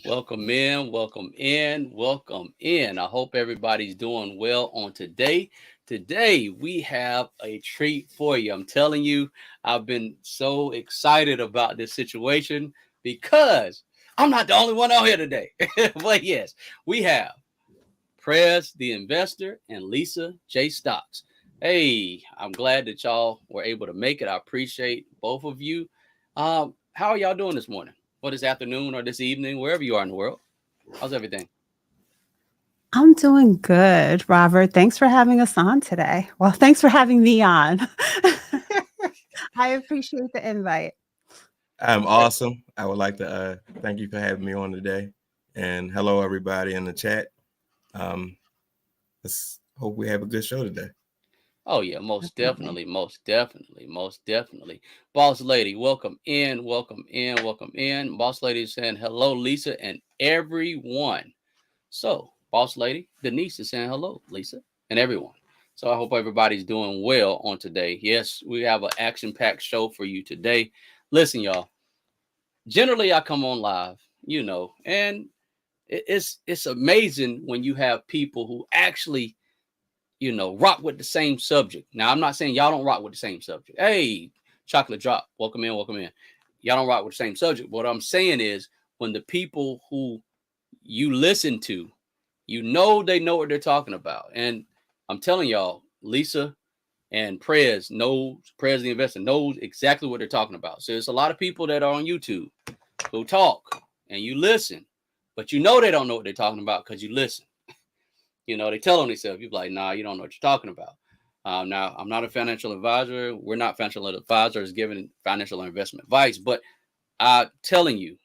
Welcome in, welcome in, welcome in. I hope everybody's doing well on today. Today, we have a treat for you. I'm telling you, I've been so excited about this situation because I'm not the only one out here today. But yes, we have Prez-The-Investor and Lisa J. Stocks. Hey, I'm glad that y'all were able to make it. I appreciate both of you. How are y'all doing this morning? Or this afternoon or this evening, wherever you are in the world? How's everything? I'm doing good, Robert. Thanks for having us on today. Well, thanks for having me on. I appreciate the invite. I'm awesome. I would like to thank you for having me on today. And hello, everybody in the chat. Let's hope we have a good show today. Oh yeah, most Definitely. definitely, most definitely, most definitely. Boss lady, welcome in, welcome in, welcome in. Boss lady is saying hello, Lisa, and everyone. So, boss lady, Denise is saying hello, Lisa, and everyone. So I hope everybody's doing well on today. Yes, we have an action-packed show for you today. Listen, y'all. Generally, I come on live, and it's amazing when you have people who actually rock with the same subject. Now, I'm not saying y'all don't rock with the same subject. Hey, chocolate drop, welcome in, welcome in. Y'all don't rock with the same subject. What I'm saying is when the people who you listen to, they know what they're talking about. And I'm telling y'all, Lisa and Prez-The-Investor knows exactly what they're talking about. So there's a lot of people that are on YouTube who talk and you listen, but they don't know what they're talking about because you listen. They tell on themselves. You're like, nah, you don't know what you're talking about. Now, I'm not a financial advisor. We're not financial advisors giving financial investment advice, but I'm telling you,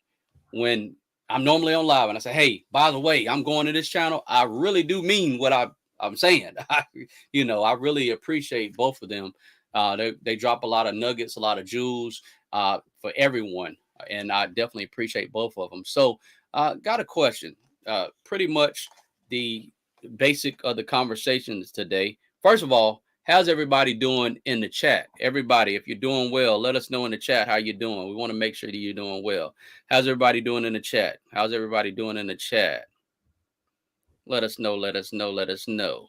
when I'm normally on live and I say, hey, by the way, I'm going to this channel, I really do mean what I'm saying. I really appreciate both of them. They drop a lot of nuggets, a lot of jewels for everyone. And I definitely appreciate both of them. So, got a question. Pretty much the basic of the conversations today. First of all, how's everybody doing in the chat? Everybody, if you're doing well, let us know in the chat how you're doing. We want to make sure that you're doing well. How's everybody doing in the chat? How's everybody doing in the chat? Let us know, let us know, let us know.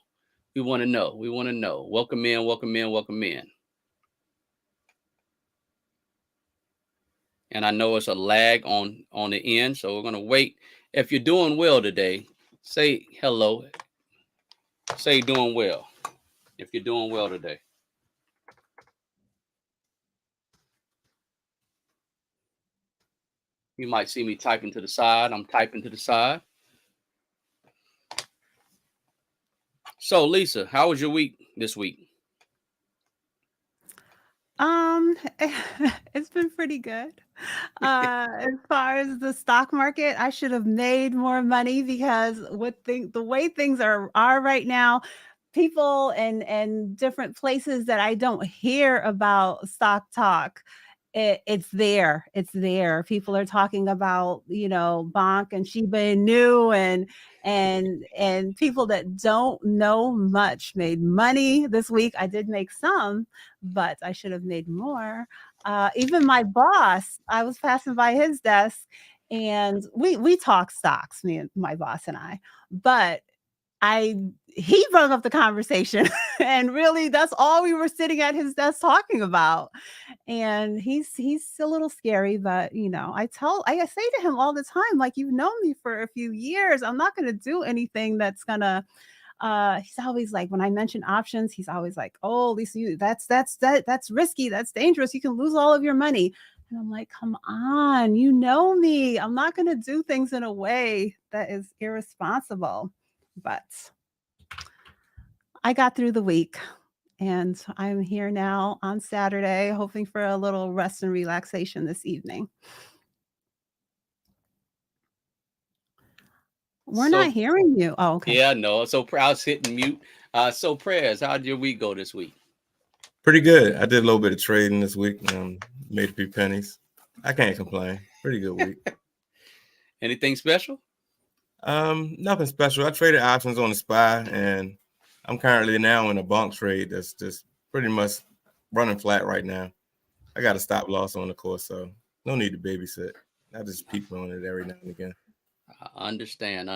We want to know. We want to know. Welcome in, welcome in, welcome in. And I know it's a lag on the end, so we're going to wait. If you're doing well today, say hello. Say doing well. If you're doing well today. You might see me typing to the side. I'm typing to the side. So, Lisa, how was your week this week? Um, it's been pretty good. As far as the stock market, I should have made more money because the way things are right now, people and different places that I don't hear about stock talk. It's there. It's there. People are talking about, Bonk and Shiba Inu and people that don't know much made money this week. I did make some, but I should have made more. Even my boss, I was passing by his desk and we talk stocks, me and my boss and I, but he brought up the conversation and really that's all we were sitting at his desk talking about. And he's a little scary, but I say to him all the time, like, you've known me for a few years. I'm not gonna do anything that's gonna he's always like, when I mention options, he's always like, oh, Lisa, that's risky, that's dangerous, you can lose all of your money. And I'm like, come on, you know me. I'm not gonna do things in a way that is irresponsible. But I got through the week and I'm here now on Saturday, hoping for a little rest and relaxation this evening. We're not So, hearing you. Oh, okay. yeah, no. So, I was hitting mute. So, Prayers, how did your week go this week? Pretty good. I did a little bit of trading this week. Made a few pennies. I can't complain. Pretty good week. Anything special? Nothing special. I traded options on the SPY, and I'm currently now in a bunk trade that's just pretty much running flat right now. I got a stop loss on the course, so no need to babysit. I just peek on it every now and again. Understand.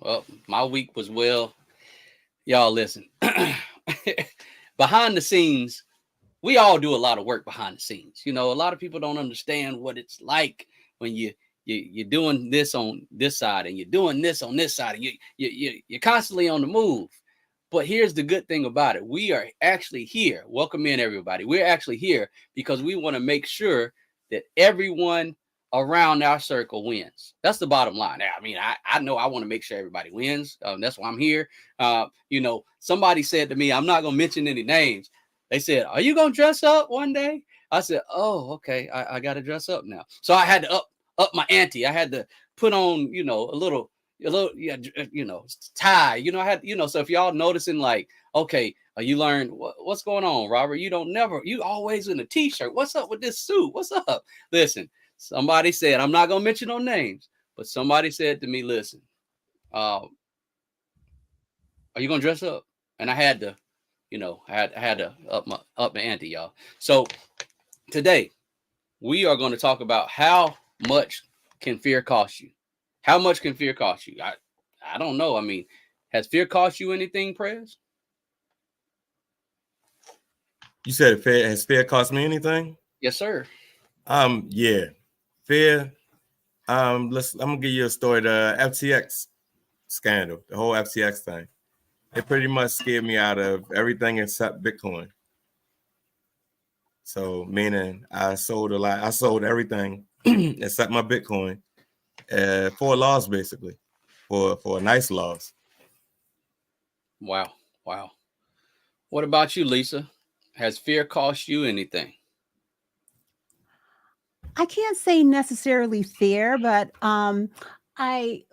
Well, my week was well. Y'all listen. Behind the scenes, we all do a lot of work behind the scenes. A lot of people don't understand what it's like when you're doing this on this side and you're doing this on this side, and you're constantly on the move. But here's the good thing about it. We are actually here. Welcome in, everybody. We're actually here because we want to make sure that everyone around our circle wins. That's the bottom line. I mean, I know I want to make sure everybody wins. That's why I'm here. Somebody said to me, I'm not going to mention any names. They said, are you going to dress up one day? I said, oh, okay. I got to dress up now. So I had to up my ante. I had to put on, a little, tie, I had, so if y'all noticing, like, okay, you learned what's going on, Robert? You always in a t-shirt. What's up with this suit? What's up? Listen, somebody said, I'm not going to mention no names, but somebody said to me, listen, are you going to dress up? And I had to, I had to up my ante, y'all. So today we are going to talk about how much can fear cost you? How much can fear cost you? I don't know. I mean, has fear cost you anything, Prez? You said has fear cost me anything? Yes, sir. Yeah. Fear. I'm gonna give you a story. The FTX scandal, the whole FTX thing. It pretty much scared me out of everything except Bitcoin. So meaning I sold a lot. I sold everything except my Bitcoin for a loss, basically, for a nice loss. Wow. What about you, Lisa? Has fear cost you anything? I can't say necessarily fear, but we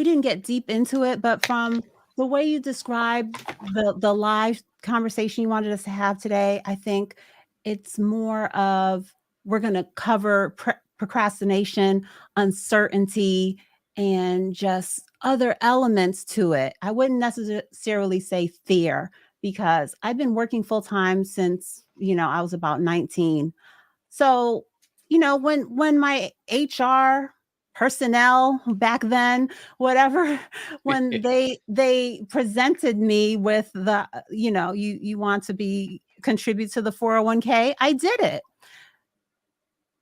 didn't get deep into it, but from the way you described the live conversation you wanted us to have today, I think it's more of we're going to cover procrastination, uncertainty, and just other elements to it. I wouldn't necessarily say fear because I've been working full time since, I was about 19. So, when my HR personnel back then, whatever, when they presented me with the, you want to contribute to the 401k, I did it.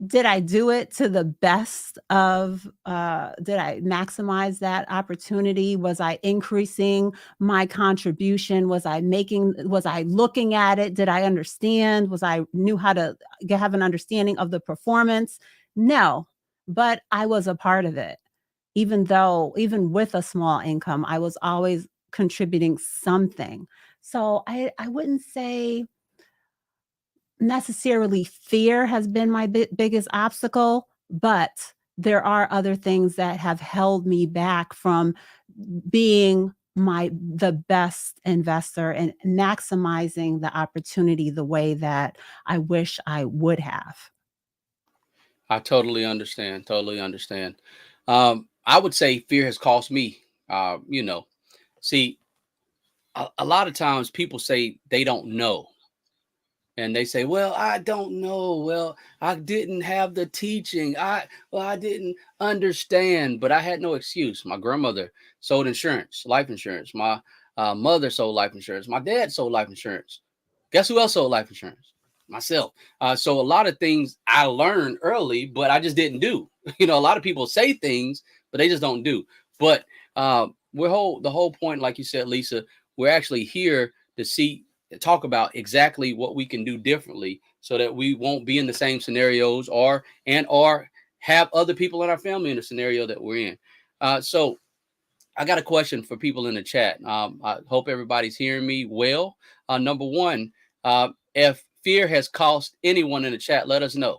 Did I do it to the best of, did I maximize that opportunity? Was I increasing my contribution? Was I looking at it? Did I understand? Knew how to have an understanding of the performance? No, but I was a part of it. Even with a small income, I was always contributing something. So I wouldn't say necessarily fear has been my biggest obstacle, but there are other things that have held me back from being the best investor and maximizing the opportunity the way that I wish I would have. I totally understand. I would say fear has cost me. See, a lot of times people say they don't know. And they say, well, I don't know. Well, I didn't have the teaching. I didn't understand, but I had no excuse. My grandmother sold insurance, life insurance. My mother sold life insurance. My dad sold life insurance. Guess who else sold life insurance? Myself. So a lot of things I learned early, but I just didn't do. A lot of people say things, but they just don't do. But the whole point, like you said, Lisa, we're actually here to talk about exactly what we can do differently so that we won't be in the same scenarios or have other people in our family in the scenario that we're in. So I got a question for people in the chat. I hope everybody's hearing me well. Number one, if fear has cost anyone in the chat, let us know.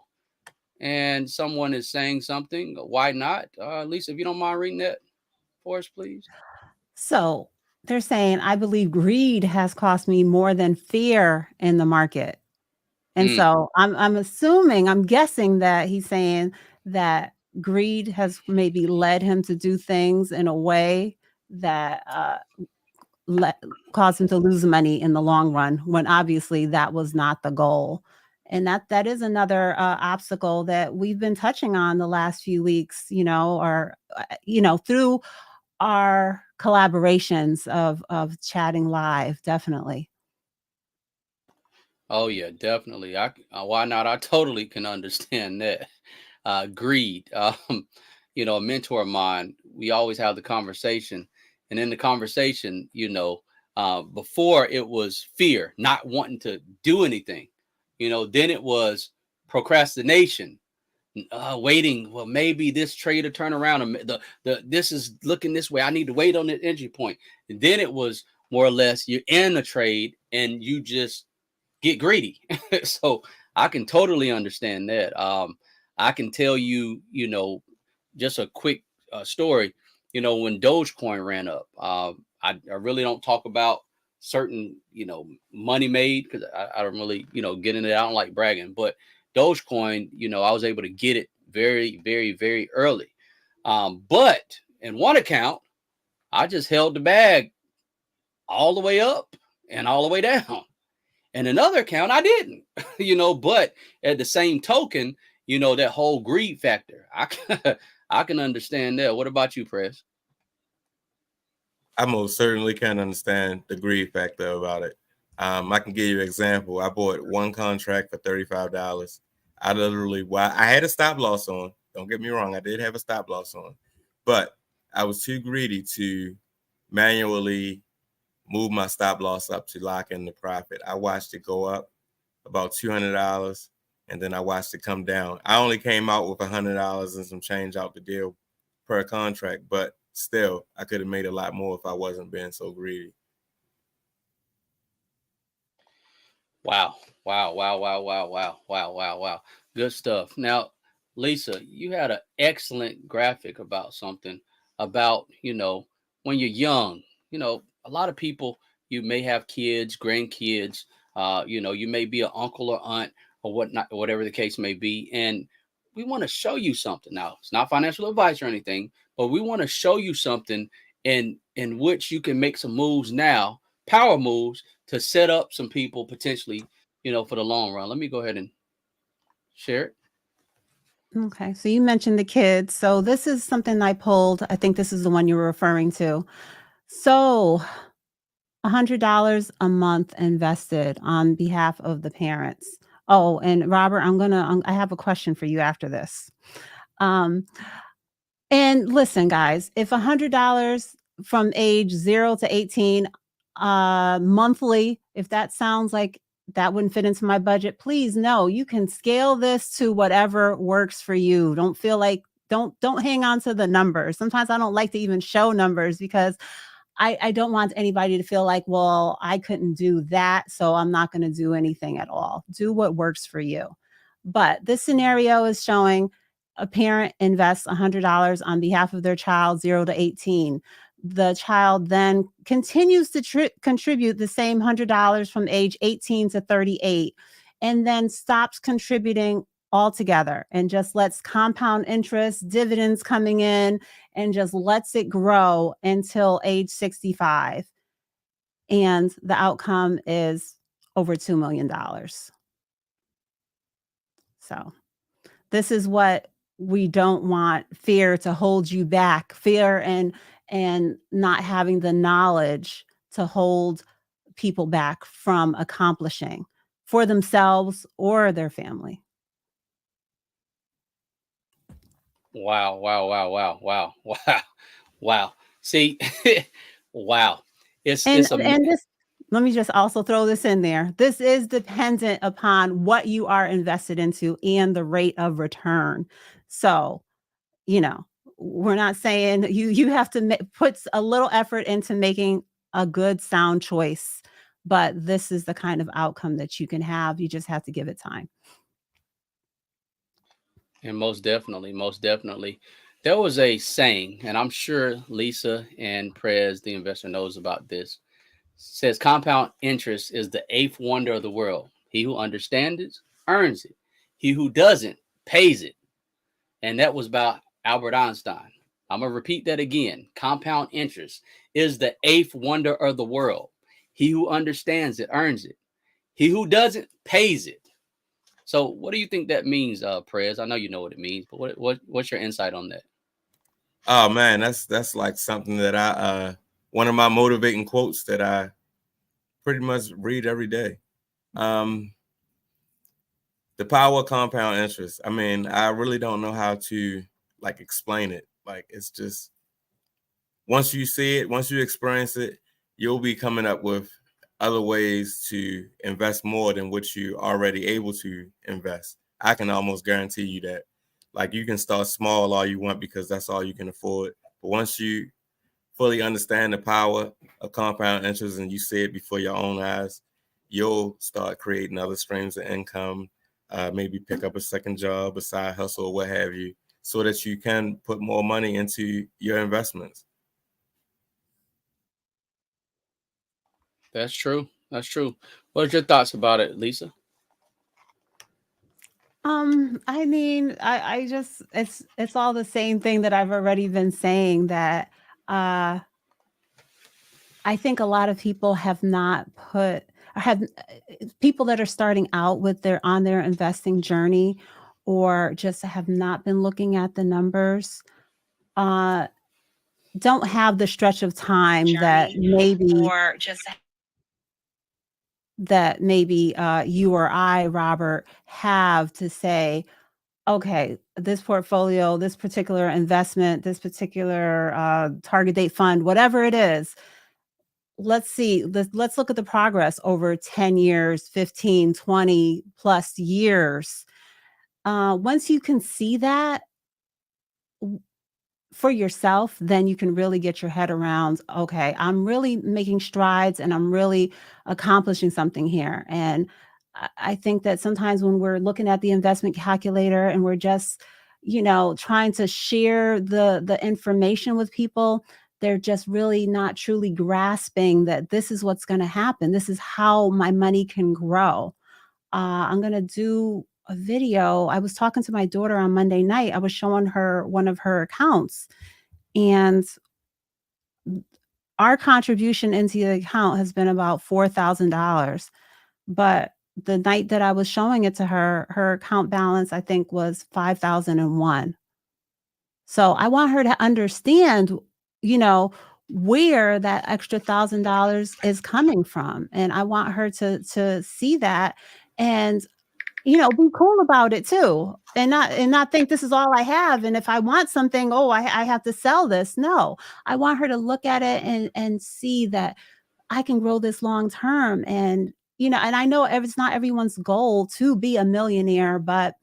And someone is saying something. Why not? Lisa, if you don't mind reading that for us, please. So they're saying, I believe greed has cost me more than fear in the market. And so I'm guessing that he's saying that greed has maybe led him to do things in a way that caused him to lose money in the long run, when obviously that was not the goal. And that is another obstacle that we've been touching on the last few weeks, or through our collaborations of chatting live. Definitely. Oh yeah, definitely. Why not? I totally can understand that. Greed. A mentor of mine, we always have the conversation, and in the conversation, before it was fear, not wanting to do anything. Then it was procrastination, waiting. Well, maybe this trade will turn around, and this is looking this way. I need to wait on the entry point. And then it was more or less you're in a trade and you just get greedy. So I can totally understand that. I can tell you, just a quick story. When Dogecoin ran up, I really don't talk about certain, money made, because I don't really, get into it. I don't like bragging, but Dogecoin, I was able to get it very, very, very early. But in one account, I just held the bag all the way up and all the way down. And another account, I didn't, but at the same token, that whole greed factor, I can understand that. What about you, Prez? I most certainly can understand the greed factor about it. I can give you an example. I bought one contract for $35. I had a stop loss on. Don't get me wrong, I did have a stop loss on, but I was too greedy to manually move my stop loss up to lock in the profit. I watched it go up about $200, and then I watched it come down. I only came out with $100 and some change out the deal per contract, but still, I could have made a lot more if I wasn't being so greedy. Wow. Wow. Wow. Wow. Wow. Wow. Wow. Wow. Wow. Good stuff. Now, Lisa, you had an excellent graphic about something about, when you're young, a lot of people, you may have kids, grandkids, you may be an uncle or aunt or whatnot, whatever the case may be. And we want to show you something. Now, it's not financial advice or anything, but we want to show you something in which you can make some moves now, power moves, to set up some people potentially, for the long run. Let me go ahead and share it. Okay, so you mentioned the kids. So this is something I pulled. I think this is the one you were referring to. So $100 a month invested on behalf of the parents. Oh, and Robert, I have a question for you after this. And listen, guys, if $100 from age 0 to 18 monthly, if that sounds like that wouldn't fit into my budget, please no, you can scale this to whatever works for you. Don't hang on to the numbers. Sometimes I don't like to even show numbers because I don't want anybody to feel like, well, I couldn't do that, so I'm not going to do anything at all. Do what works for you. But this scenario is showing a parent invests $100 on behalf of their child 0 to 18. The child then continues to contribute the same $100 from age 18 to 38, and then stops contributing altogether and just lets compound interest, dividends coming in, and just lets it grow until age 65. And the outcome is over $2 million. So this is what we don't want: fear to hold you back, fear and not having the knowledge to hold people back from accomplishing for themselves or their family. Wow. Wow. Wow. Wow. Wow. Wow. Wow. See, wow. It's And it's a this, let me just also throw this in there. This is dependent upon what you are invested into and the rate of return. So, we're not saying you have to put a little effort into making a good, sound choice, but this is the kind of outcome that you can have. You just have to give it time. And most definitely. There was a saying, and I'm sure Lisa and Prez, the investor, knows about this. Says compound interest is the eighth wonder of the world. He who understands it earns it. He who doesn't pays it. And that was about Albert Einstein. I'm going to repeat that again. Compound interest is the eighth wonder of the world. He who understands it earns it. He who doesn't pays it. So what do you think that means, Prez? I know you know what it means, but what's your insight on that? Oh man, that's like something that I one of my motivating quotes that I pretty much read every day. The power of compound interest. I mean, I really don't know how to like explain it. Like it's just once you see it, once you experience it, you'll be coming up with other ways to invest more than what you're already able to invest. I can almost guarantee you that. Like you can start small all you want because that's all you can afford. But once you fully understand the power of compound interest and you see it before your own eyes, you'll start creating other streams of income, maybe pick up a second job, a side hustle, or what have you, so that you can put more money into your investments. That's true. That's true. What's your thoughts about it, Lisa? I mean, I just it's all the same thing that I've already been saying, that I think a lot of people have not put have people that are starting out with their investing journey, or just have not been looking at the numbers, uh don't have the stretch of time Journey, or just you or I, Robert, have to say, okay, this portfolio, this particular investment, this particular target date fund, whatever it is, let's see, let's look at the progress over 10 years, 15, 20 plus years. Once you can see that for yourself, then you can really get your head around, okay, I'm really making strides and I'm really accomplishing something here. And I think that sometimes when we're looking at the investment calculator and we're just, trying to share the information with people, they're just really not truly grasping that this is what's going to happen. This is how my money can grow. I'm going to do a video. I was talking to my daughter on Monday night. I was showing her one of her accounts, and our contribution into the account has been about $4,000. But the night that I was showing it to her, her account balance, I think, was 5,001. So I want her to understand, you know, where that extra $1,000 is coming from. And I want her to see that, and be cool about it too, and not think this is all I have. And if I want something, oh, I have to sell this. No, I want her to look at it and see that I can grow this long term. And and I know it's not everyone's goal to be a millionaire, but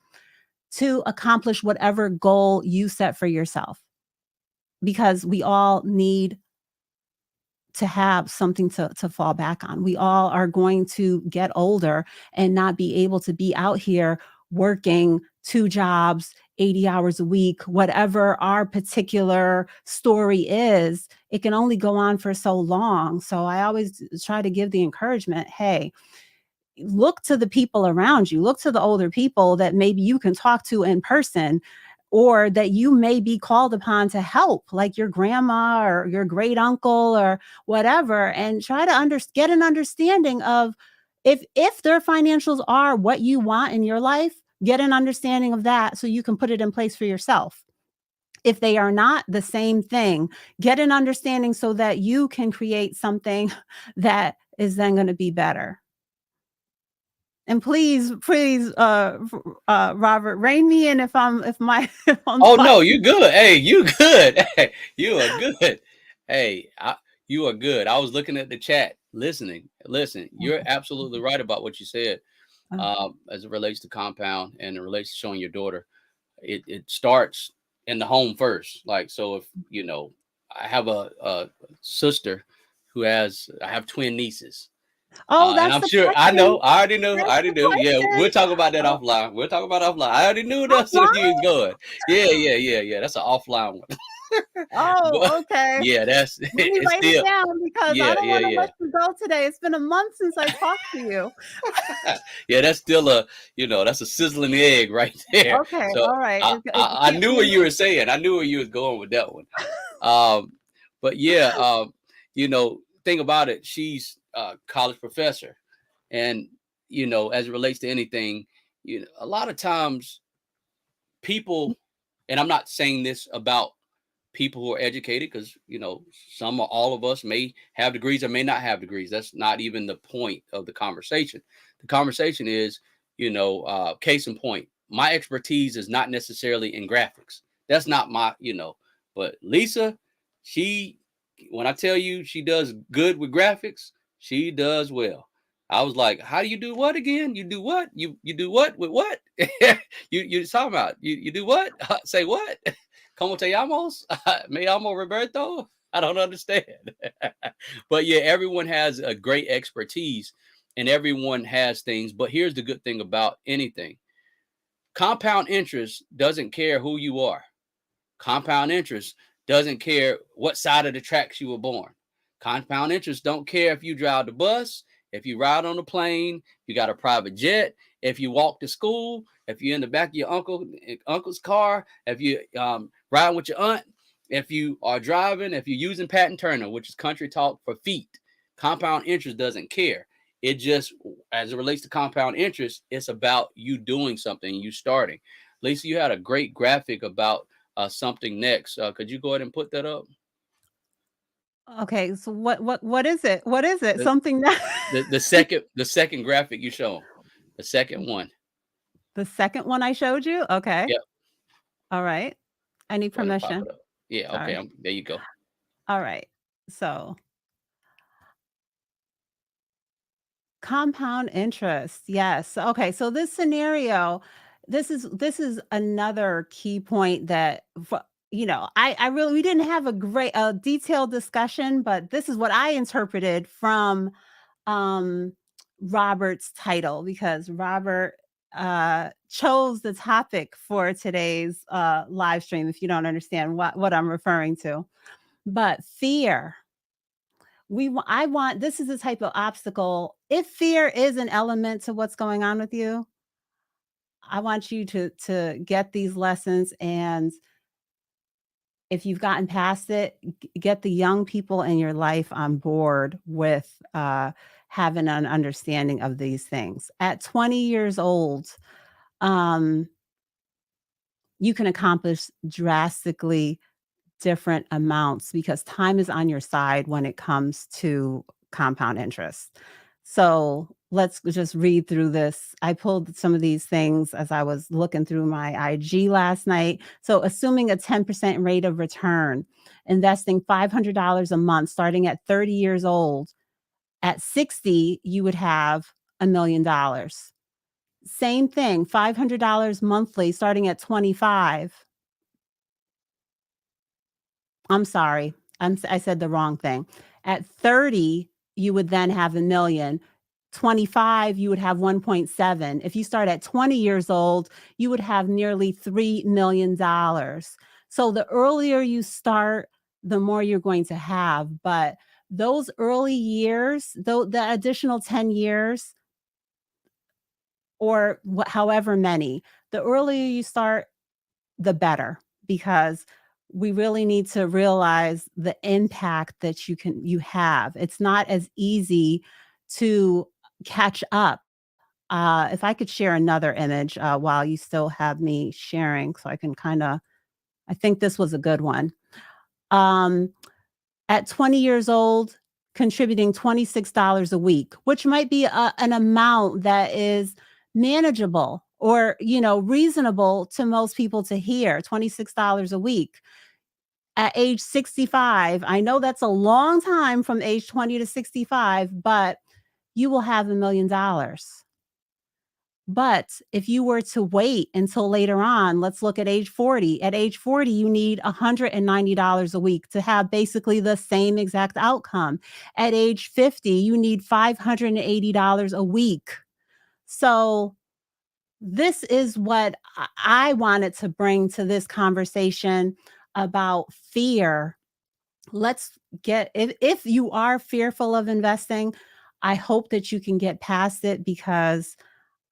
to accomplish whatever goal you set for yourself, because we all need to have something to fall back on. We all are going to get older and not be able to be out here working 2 jobs, 80 hours a week, whatever our particular story is. It can only go on for so long. So I always try to give the encouragement, hey, look to the people around you, look to the older people that maybe you can talk to in person, or that you may be called upon to help, like your grandma or your great uncle or whatever, and try to get an understanding of, if their financials are what you want in your life, get an understanding of that so you can put it in place for yourself. If they are not, the same thing, get an understanding so that you can create something that is then going to be better. And please, Robert, rein me in if I'm Oh no, talking. you good. Hey, you good. Hey, you are good. Hey, you are good. I was looking at the chat, listening. Listen, you're absolutely right about what you said. As it relates to compound and it relates to showing your daughter, it starts in the home first. Like, so if I have a sister I have twin nieces. Oh, And that's I'm the sure I question. know. I already knew. I That's already the knew. Yeah, question. we'll talk about that Oh, offline. We'll talk about it offline. I already knew that's where you was offline? going. Yeah. That's an offline one. But Oh, okay. yeah, that's Let me it's write it still. down because I don't want to Yeah. let you go today. It's been a month since I talked to you. Yeah, that's still that's a sizzling egg right there. Okay, So all right. It I can't knew be what in you were saying. I knew where you was going with that one. Um, but yeah, thing about it, she's a college professor, and as it relates to anything, a lot of times people, and I'm not saying this about people who are educated, because some or all of us may have degrees or may not have degrees. That's not even the point of the conversation. The conversation is, case in point, my expertise is not necessarily in graphics. That's not my, but Lisa, when I tell you she does good with graphics, she does well. I was like, how do you do what again? You do what? You do what with what? you talking about? You do what? Say what? Como te llamas? Me llamo Roberto? I don't understand. But yeah, everyone has a great expertise and everyone has things. But here's the good thing about anything. Compound interest doesn't care who you are. Compound interest doesn't care what side of the tracks you were born. Compound interest don't care if you drive the bus, if you ride on a plane, you got a private jet, if you walk to school, if you're in the back of your uncle's car, if you riding with your aunt, if you are driving, if you're using patent Turner, which is country talk for feet. Compound interest doesn't care. It just, as it relates to compound interest, it's about you doing something, you starting. Lisa, you had a great graphic about something next. Could you go ahead and put that up? Okay, so what is it? What is it? The, Something that the second graphic you show them. The second one. the second one I showed you? Okay. Yep. All right. I need Go ahead and pop permission. it up. Yeah. Sorry. Okay. There you go. All right. So compound interest. Yes. Okay. So this scenario, this is another key point that I really, we didn't have a detailed discussion, but this is what I interpreted from Robert's title, because Robert chose the topic for today's live stream, if you don't understand what I'm referring to. But fear. This is the type of obstacle. If fear is an element to what's going on with you, I want you to get these lessons, and if you've gotten past it, get the young people in your life on board with having an understanding of these things. At 20 years old, you can accomplish drastically different amounts because time is on your side when it comes to compound interest. So let's just read through this. I pulled some of these things as I was looking through my IG last night. So assuming a 10% rate of return, investing $500 a month, starting at 30 years old, at 60, you would have $1 million. Same thing, $500 monthly, starting at 25. I'm sorry. I said the wrong thing. At 30, you would then have $1 million. 25, you would have 1.7. If you start at 20 years old, you would have nearly $3 million. So the earlier you start, the more you're going to have. But those early years, though, the additional 10 years, or however many, the earlier you start, the better, because we really need to realize the impact that you have. It's not as easy to catch up. If I could share another image while you still have me sharing, so I can I think this was a good one. At 20 years old, contributing $26 a week, which might be an amount that is manageable or, reasonable to most people to hear, $26 a week. At age 65, I know that's a long time from age 20 to 65, but you will have $1 million. But if you were to wait until later on, let's look at age 40. At age 40, you need $190 a week to have basically the same exact outcome. At age 50, you need $580 a week. So this is what I wanted to bring to this conversation about fear. If you are fearful of investing, I hope that you can get past it, because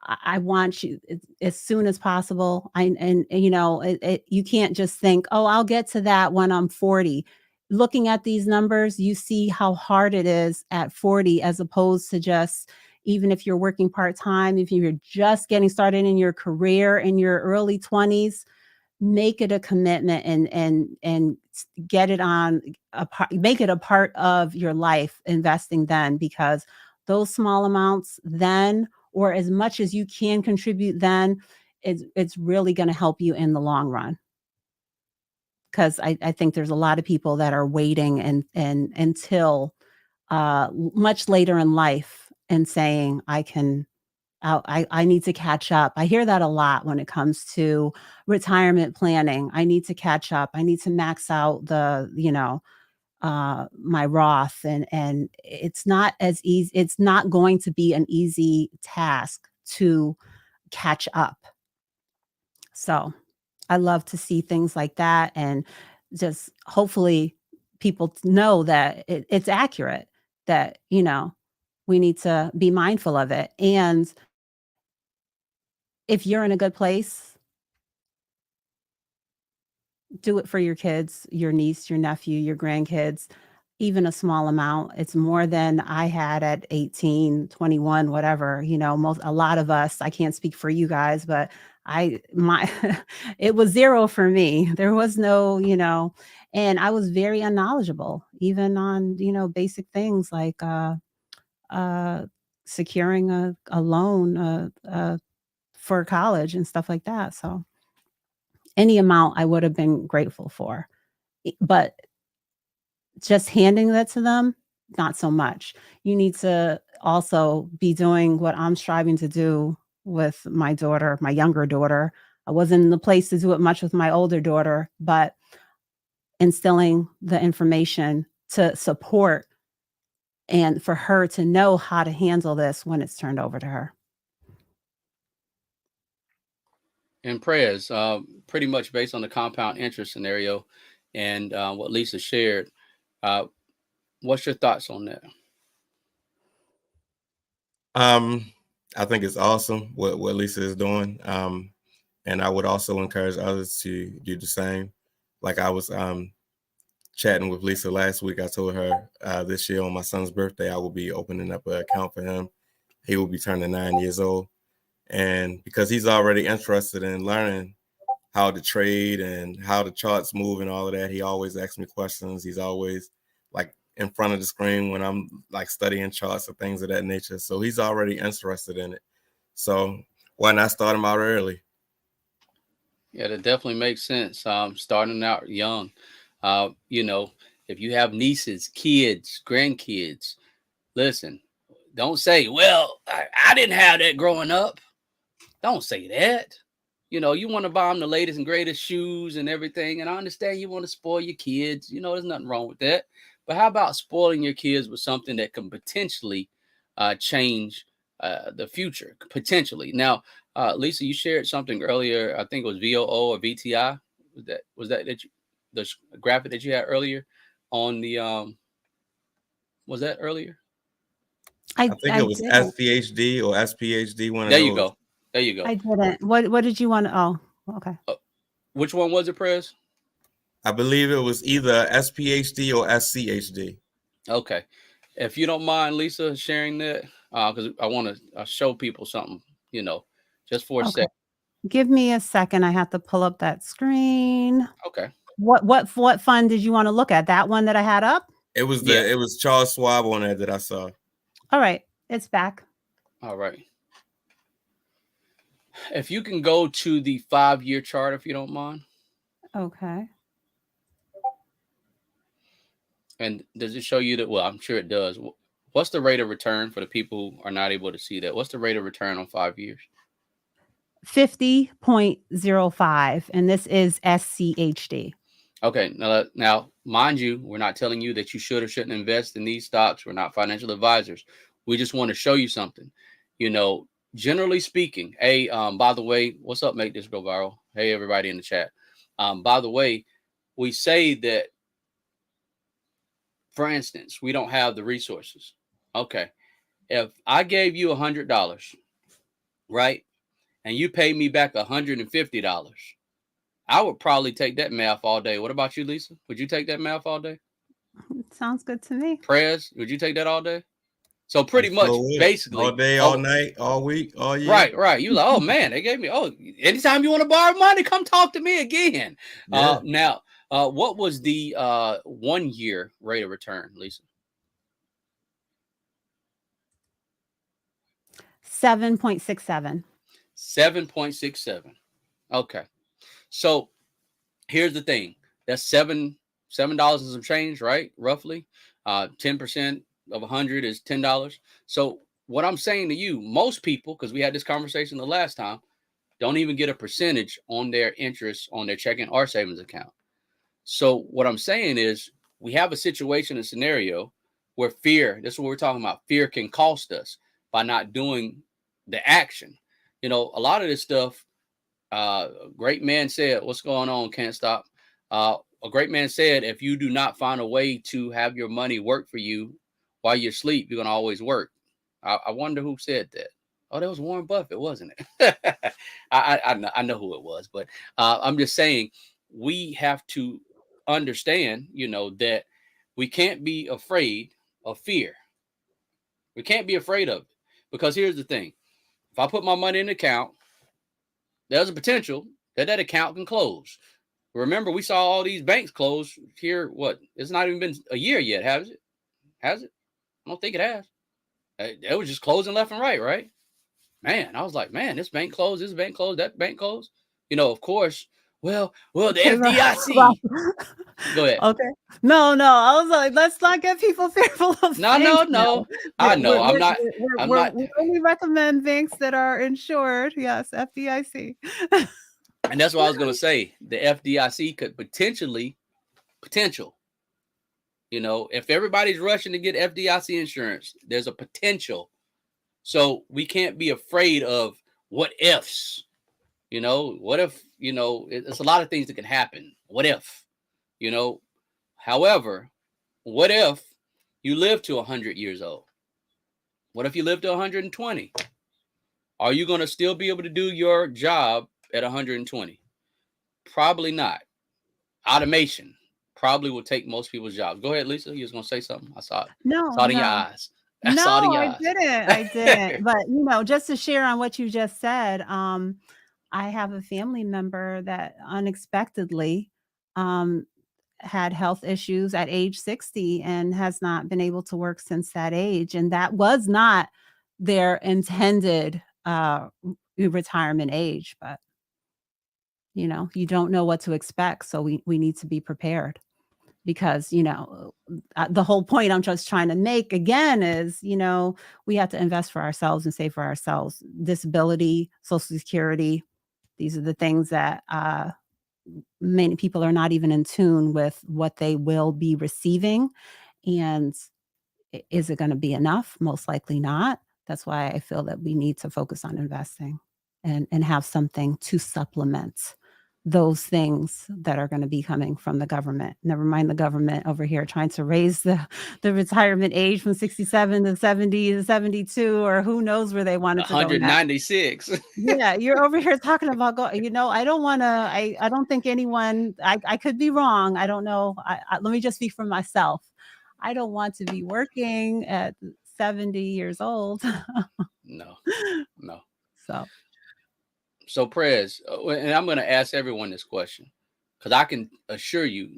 I want you as soon as possible. You can't just think, oh, I'll get to that when I'm 40. Looking at these numbers, you see how hard it is at 40, as opposed to just, even if you're working part-time, if you're just getting started in your career in your early 20s, make it a commitment and get it on make it a part of your life investing then, because those small amounts then, or as much as you can contribute then, it's really going to help you in the long run. Because I think there's a lot of people that are waiting and until much later in life and saying, I need to catch up. I hear that a lot when it comes to retirement planning. I need to catch up. I need to max out my Roth, and it's not as easy. It's not going to be an easy task to catch up. So I love to see things like that, and just hopefully people know that it's accurate, that, we need to be mindful of it. And if you're in a good place, do it for your kids, your niece, your nephew, your grandkids, even a small amount. It's more than I had at 18, 21, whatever. A lot of us, I can't speak for you guys, but it was zero for me. There was no, and I was very unknowledgeable, even on, basic things like securing a loan for college and stuff like that. So any amount I would have been grateful for. But just handing that to them, not so much. You need to also be doing what I'm striving to do with my daughter, my younger daughter. I wasn't in the place to do it much with my older daughter, but instilling the information to support and for her to know how to handle this when it's turned over to her. And Prez, pretty much based on the compound interest scenario and what Lisa shared, what's your thoughts on that? I think it's awesome what Lisa is doing. And I would also encourage others to do the same. Like I was chatting with Lisa last week. I told her this year on my son's birthday, I will be opening up an account for him. He will be turning 9 years old. And because he's already interested in learning how to trade and how the charts move and all of that, he always asks me questions. He's always like in front of the screen when I'm like studying charts or things of that nature. So he's already interested in it. So why not start him out early? Yeah, that definitely makes sense. Starting out young, if you have nieces, kids, grandkids, listen, don't say, well, I didn't have that growing up. Don't say that. You want to buy them the latest and greatest shoes and everything. And I understand you want to spoil your kids. There's nothing wrong with that. But how about spoiling your kids with something that can potentially change the future? Potentially. Now, Lisa, you shared something earlier. I think it was VOO or VTI. Was that the graphic that you had earlier on the was that earlier? I think it was didn't. SPHD or SPHD. One of There you those. go. There you go. I didn't. What did you want? Oh, okay. Which one was it, Prez? I believe it was either SPHD or SCHD. Okay. If you don't mind, Lisa, sharing that, because I want to show people something, just for a Okay. second. Give me a second. I have to pull up that screen. Okay. What fund did you want to look at? That one that I had up? It was Yeah. it was Charles Schwab on there that I saw. All right. It's back. All right. If you can go to the 5-year chart, if you don't mind. Okay. And does it show you that? Well, I'm sure it does. What's the rate of return for the people who are not able to see that? What's the rate of return on 5 years? 50.05. And this is SCHD. Okay. Now, mind you, we're not telling you that you should or shouldn't invest in these stocks. We're not financial advisors. We just want to show you something. Generally speaking, hey, by the way, what's up? Make this go viral. Hey, everybody in the chat. By the way, we say that, for instance, we don't have the resources. Okay. If I gave you $100, right, and you pay me back $150, I would probably take that math all day. What about you, Lisa? Would you take that math all day? Sounds good to me. Prez, would you take that all day? So pretty much, Flow it basically, all day, all night, all week, all year. right. You like, oh man, they gave me. Oh, anytime you want to borrow money, come talk to me again. Yeah. Now, what was the 1 year rate of return, Lisa? 7.67. 7.67. Okay. So here's the thing. That's $7 and some change, right? Roughly. 10% of 100 is $10. So what I'm saying to you, most people, because we had this conversation the last time, don't even get a percentage on their interest on their checking or savings account. So what I'm saying is we have a situation, a scenario where fear, this is what we're talking about, fear can cost us by not doing the action. You know, a lot of this stuff, a great man said, what's going on? Can't stop. A great man said, if you do not find a way to have your money work for you while you sleep, you're going to always work. I wonder who said that. Oh, that was Warren Buffett, wasn't it? I know who it was, but I'm just saying we have to understand, you know, that we can't be afraid of fear. We can't be afraid of it, because here's the thing. If I put my money in an account, there's a potential that that account can close. Remember, we saw all these banks close here. What? It's not even been a year yet, has it? Has it? I don't think it has. It was just closing left and right, right? Man, I was like, man, this bank closed, this bank closed, that bank closed. You know, of course. Well, the FDIC. Go ahead. Okay. No. I was like, let's not get people fearful of banks. No. I know. We only recommend banks that are insured. Yes, FDIC. And that's what I was going to say. The FDIC could potential. You know, if everybody's rushing to get FDIC insurance, there's a potential. So we can't be afraid of what ifs. You know, what if, you know, it's a lot of things that can happen. What if, you know, however, what if you live to 100 years old? What if you live to 120? Are you going to still be able to do your job at 120? Probably not. Automation probably will take most people's jobs. Go ahead, Lisa. You was going to say something? I saw it. No, saw it in your eyes. I didn't. But, you know, just to share on what you just said, I have a family member that unexpectedly had health issues at age 60 and has not been able to work since that age. And that was not their intended retirement age. But, you know, you don't know what to expect. So we need to be prepared. Because, you know, the whole point I'm just trying to make again is, you know, we have to invest for ourselves and save for ourselves. Disability, Social Security, these are the things that many people are not even in tune with what they will be receiving. And is it going to be enough? Most likely not. That's why I feel that we need to focus on investing and have something to supplement those things that are going to be coming from the government. Never mind the government over here trying to raise the retirement age from 67 to 70 to 72, or who knows where they wanted to go next. 196. Yeah, you're over here talking about you know, I don't want to, I don't think anyone, I could be wrong. I don't know. Let me just speak for myself. I don't want to be working at 70 years old. No. So Prez, and I'm going to ask everyone this question, because I can assure you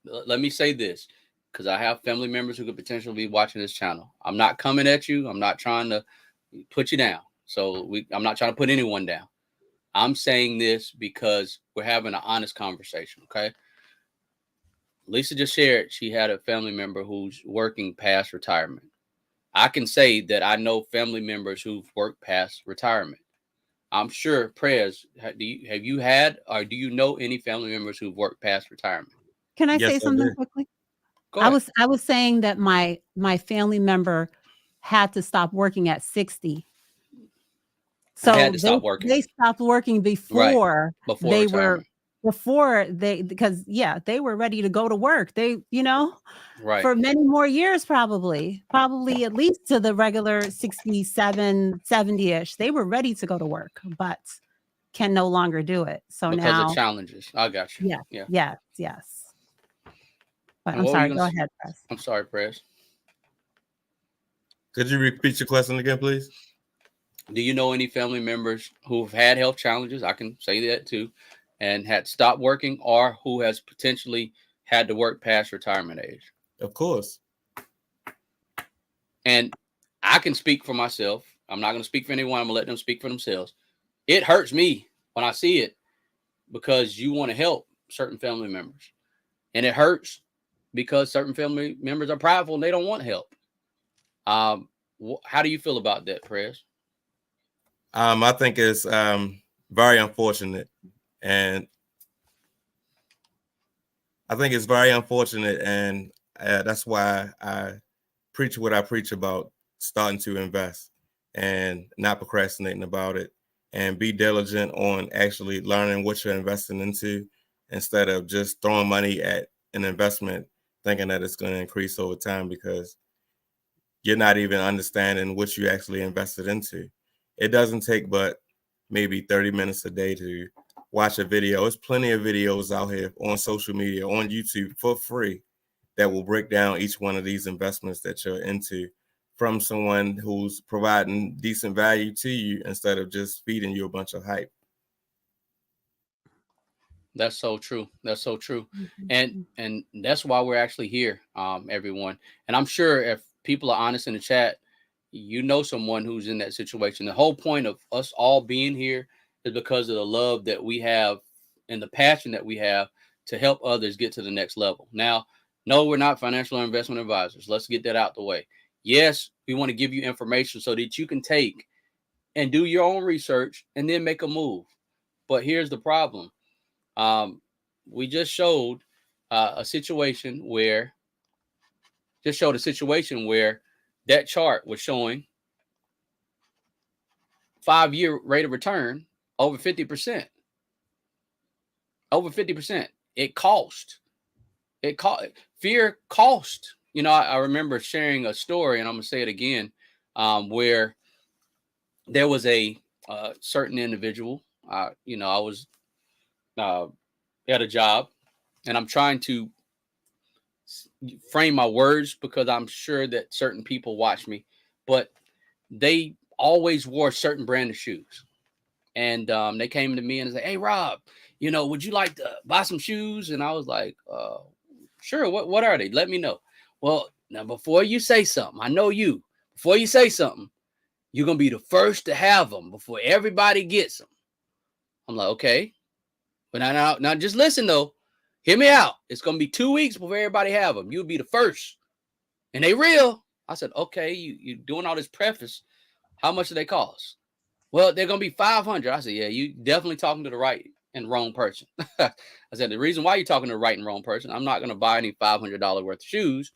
let me say this, because I have family members who could potentially be watching this channel. I'm not coming at you. I'm not trying to put you down. So I'm not trying to put anyone down. I'm saying this because we're having an honest conversation. Okay. Lisa just shared she had a family member who's working past retirement. I can say that I know family members who've worked past retirement. I'm sure, Prez, have you had, or do you know any family members who've worked past retirement? Can I say something quickly? Go ahead. I was saying that my family member had to stop working at 60. So had to stop working. They stopped working before they were retirement. Because they were ready to go to work. They, you know, right, for many more years, probably at least to the regular 67, 70-ish. They were ready to go to work, but can no longer do it. So because now of challenges. I got you. Yes. But And I'm sorry. Go ahead, Prez. I'm sorry, Prez. Could you repeat your question again, please? Do you know any family members who've had health challenges? I can say that too, and had stopped working, or who has potentially had to work past retirement age? Of course. And I can speak for myself. I'm not going to speak for anyone. I'm going to let them speak for themselves. It hurts me when I see it, because you want to help certain family members. And it hurts because certain family members are prideful and they don't want help. How do you feel about that, Prez? I think it's very unfortunate. And that's why I preach what I preach about: starting to invest and not procrastinating about it, and be diligent on actually learning what you're investing into, instead of just throwing money at an investment thinking that it's going to increase over time, because you're not even understanding what you actually invested into. It doesn't take but maybe 30 minutes a day to watch a video. There's plenty of videos out here on social media, on YouTube for free, that will break down each one of these investments that you're into, from someone who's providing decent value to you instead of just feeding you a bunch of hype. That's so true. That's so true. And that's why we're actually here, everyone. And I'm sure if people are honest in the chat, you know someone who's in that situation. The whole point of us all being here is because of the love that we have and the passion that we have to help others get to the next level. Now, no, we're not financial or investment advisors. Let's get that out the way. Yes, we want to give you information so that you can take and do your own research and then make a move. But here's the problem. We just showed a situation where that chart was showing 5-year rate of return over 50%. Over 50%. Fear cost. You know, I remember sharing a story, and I'm gonna say it again, where there was a certain individual. I was at a job, and I'm trying to frame my words because I'm sure that certain people watch me, but they always wore a certain brand of shoes. And they came to me and said, "Hey, Rob, would you like to buy some shoes?" And I was like, "Sure. What are they? Let me know." Well, now before you say something, I know you. Before you say something, you're gonna be the first to have them before everybody gets them. I'm like, okay, but now just listen though. Hear me out. It's gonna be 2 weeks before everybody have them. You'll be the first, and they real. I said, okay, you doing all this preface. How much do they cost? Well, they're gonna be $500. I said, yeah, you definitely talking to the right and wrong person. I said, the reason why you're talking to the right and wrong person, I'm not gonna buy any $500 worth of shoes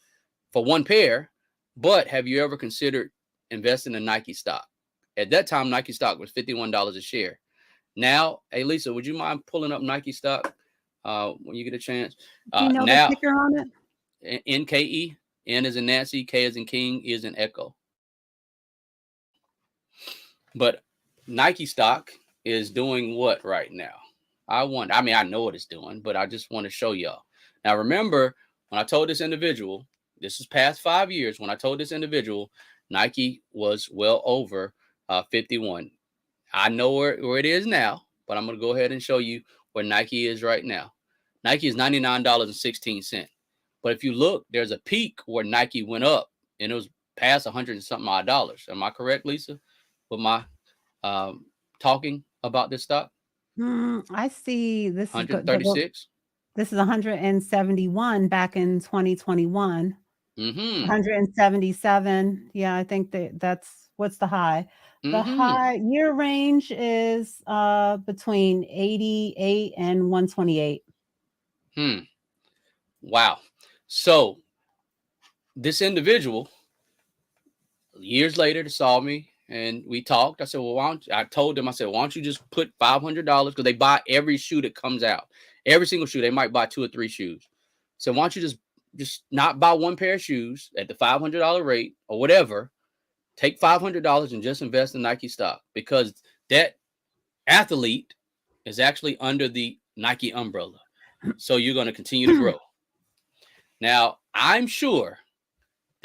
for one pair. But have you ever considered investing in Nike stock? At that time, Nike stock was $51 a share. Now, hey Lisa, would you mind pulling up Nike stock when you get a chance? Do you know Now, the ticker on it? NKE. N is in Nancy, K is in King, E is in Echo. But Nike stock is doing what right now? I know what it's doing, but I just want to show y'all. Now, remember, when I told this individual, this is past 5 years, when I told this individual, Nike was well over 51. I know where it is now, but I'm going to go ahead and show you where Nike is right now. Nike is $99.16. But if you look, there's a peak where Nike went up, and it was past 100 and something odd dollars. Am I correct, Lisa, with my talking about this stock? I see this is 136. This is 171 back in 2021. 177. Yeah, I think that's what's the high. The high year range is between 88 and 128. Wow. So this individual years later saw me and we talked. I said, well, I told them, I said, why don't you just put $500, because they buy every shoe that comes out. Every single shoe. They might buy 2 or 3 shoes. So why don't you just not buy one pair of shoes at the $500 rate or whatever. Take $500 and just invest in Nike stock, because that athlete is actually under the Nike umbrella. So you're going to continue to grow. Now, I'm sure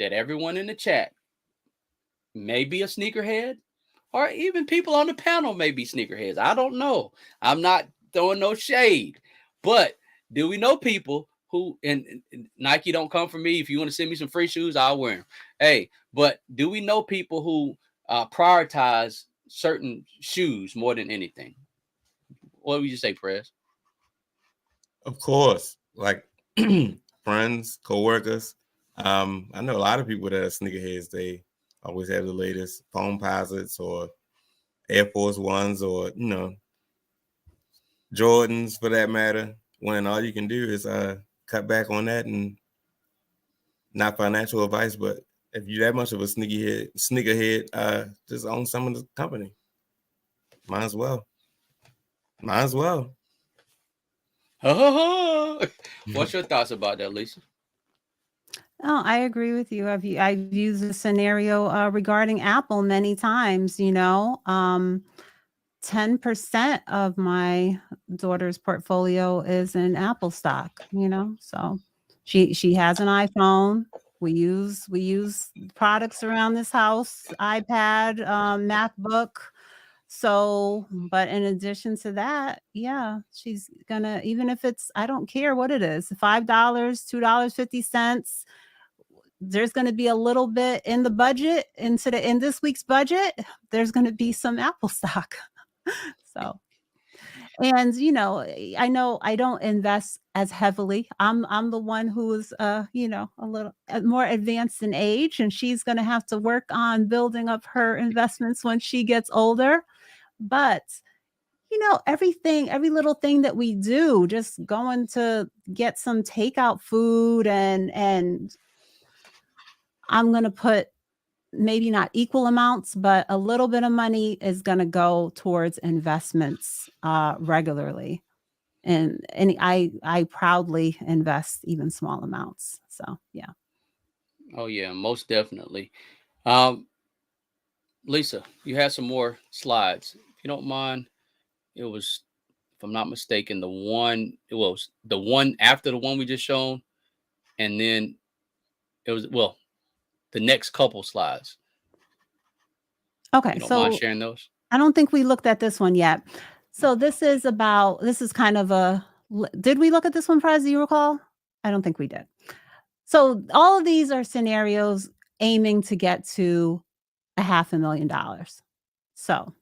that everyone in the chat may be a sneakerhead, or even people on the panel may be sneakerheads. I don't know. I'm not throwing no shade, but do we know people who, and Nike don't come for me. If you want to send me some free shoes, I'll wear them. Hey, but do we know people who prioritize certain shoes more than anything? What would you say, Prez? Of course, like friends, coworkers. I know a lot of people that are sneakerheads. They always have the latest phone posits or Air Force Ones, or Jordans for that matter. When all you can do is cut back on that, and not financial advice, but if you're that much of a sneakerhead, just own some of the company. Might as well. Might as well. What's your thoughts about that, Lisa? Oh, I agree with you. I've used a scenario regarding Apple many times. 10% of my daughter's portfolio is in Apple stock. So she has an iPhone. We use products around this house, iPad, MacBook. So, but in addition to that, yeah, she's gonna, even if it's, I don't care what it is, $5, $2.50, there's going to be a little bit in the budget in this week's budget. There's going to be some Apple stock. So, and I know I don't invest as heavily. I'm the one who is a little more advanced in age, and she's going to have to work on building up her investments when she gets older. But every little thing that we do, just going to get some takeout food, and I'm going to put maybe not equal amounts, but a little bit of money is going to go towards investments regularly. And I proudly invest even small amounts. So, yeah. Oh, yeah, most definitely. Lisa, you had some more slides. If you don't mind, it was, if I'm not mistaken, it was the one after the one we just shown. And then it was, well, the next couple slides. Okay. You don't mind sharing those? I don't think we looked at this one yet. So this is kind of did we look at this one, Prez? Do you recall? I don't think we did. So all of these are scenarios aiming to get to $500,000. So,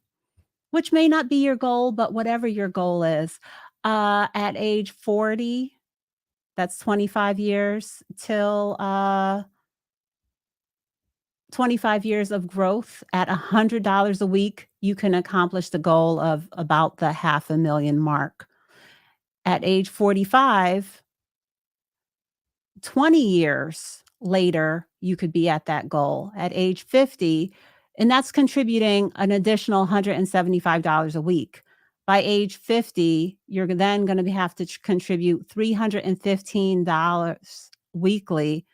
which may not be your goal, but whatever your goal is, at age 40, that's 25 years till 25 years of growth at $100 a week, you can accomplish the goal of about the $500,000 mark. At age 45, 20 years later, you could be at that goal. At age 50, and that's contributing an additional $175 a week. By age 50, you're then going to have to contribute $315 weekly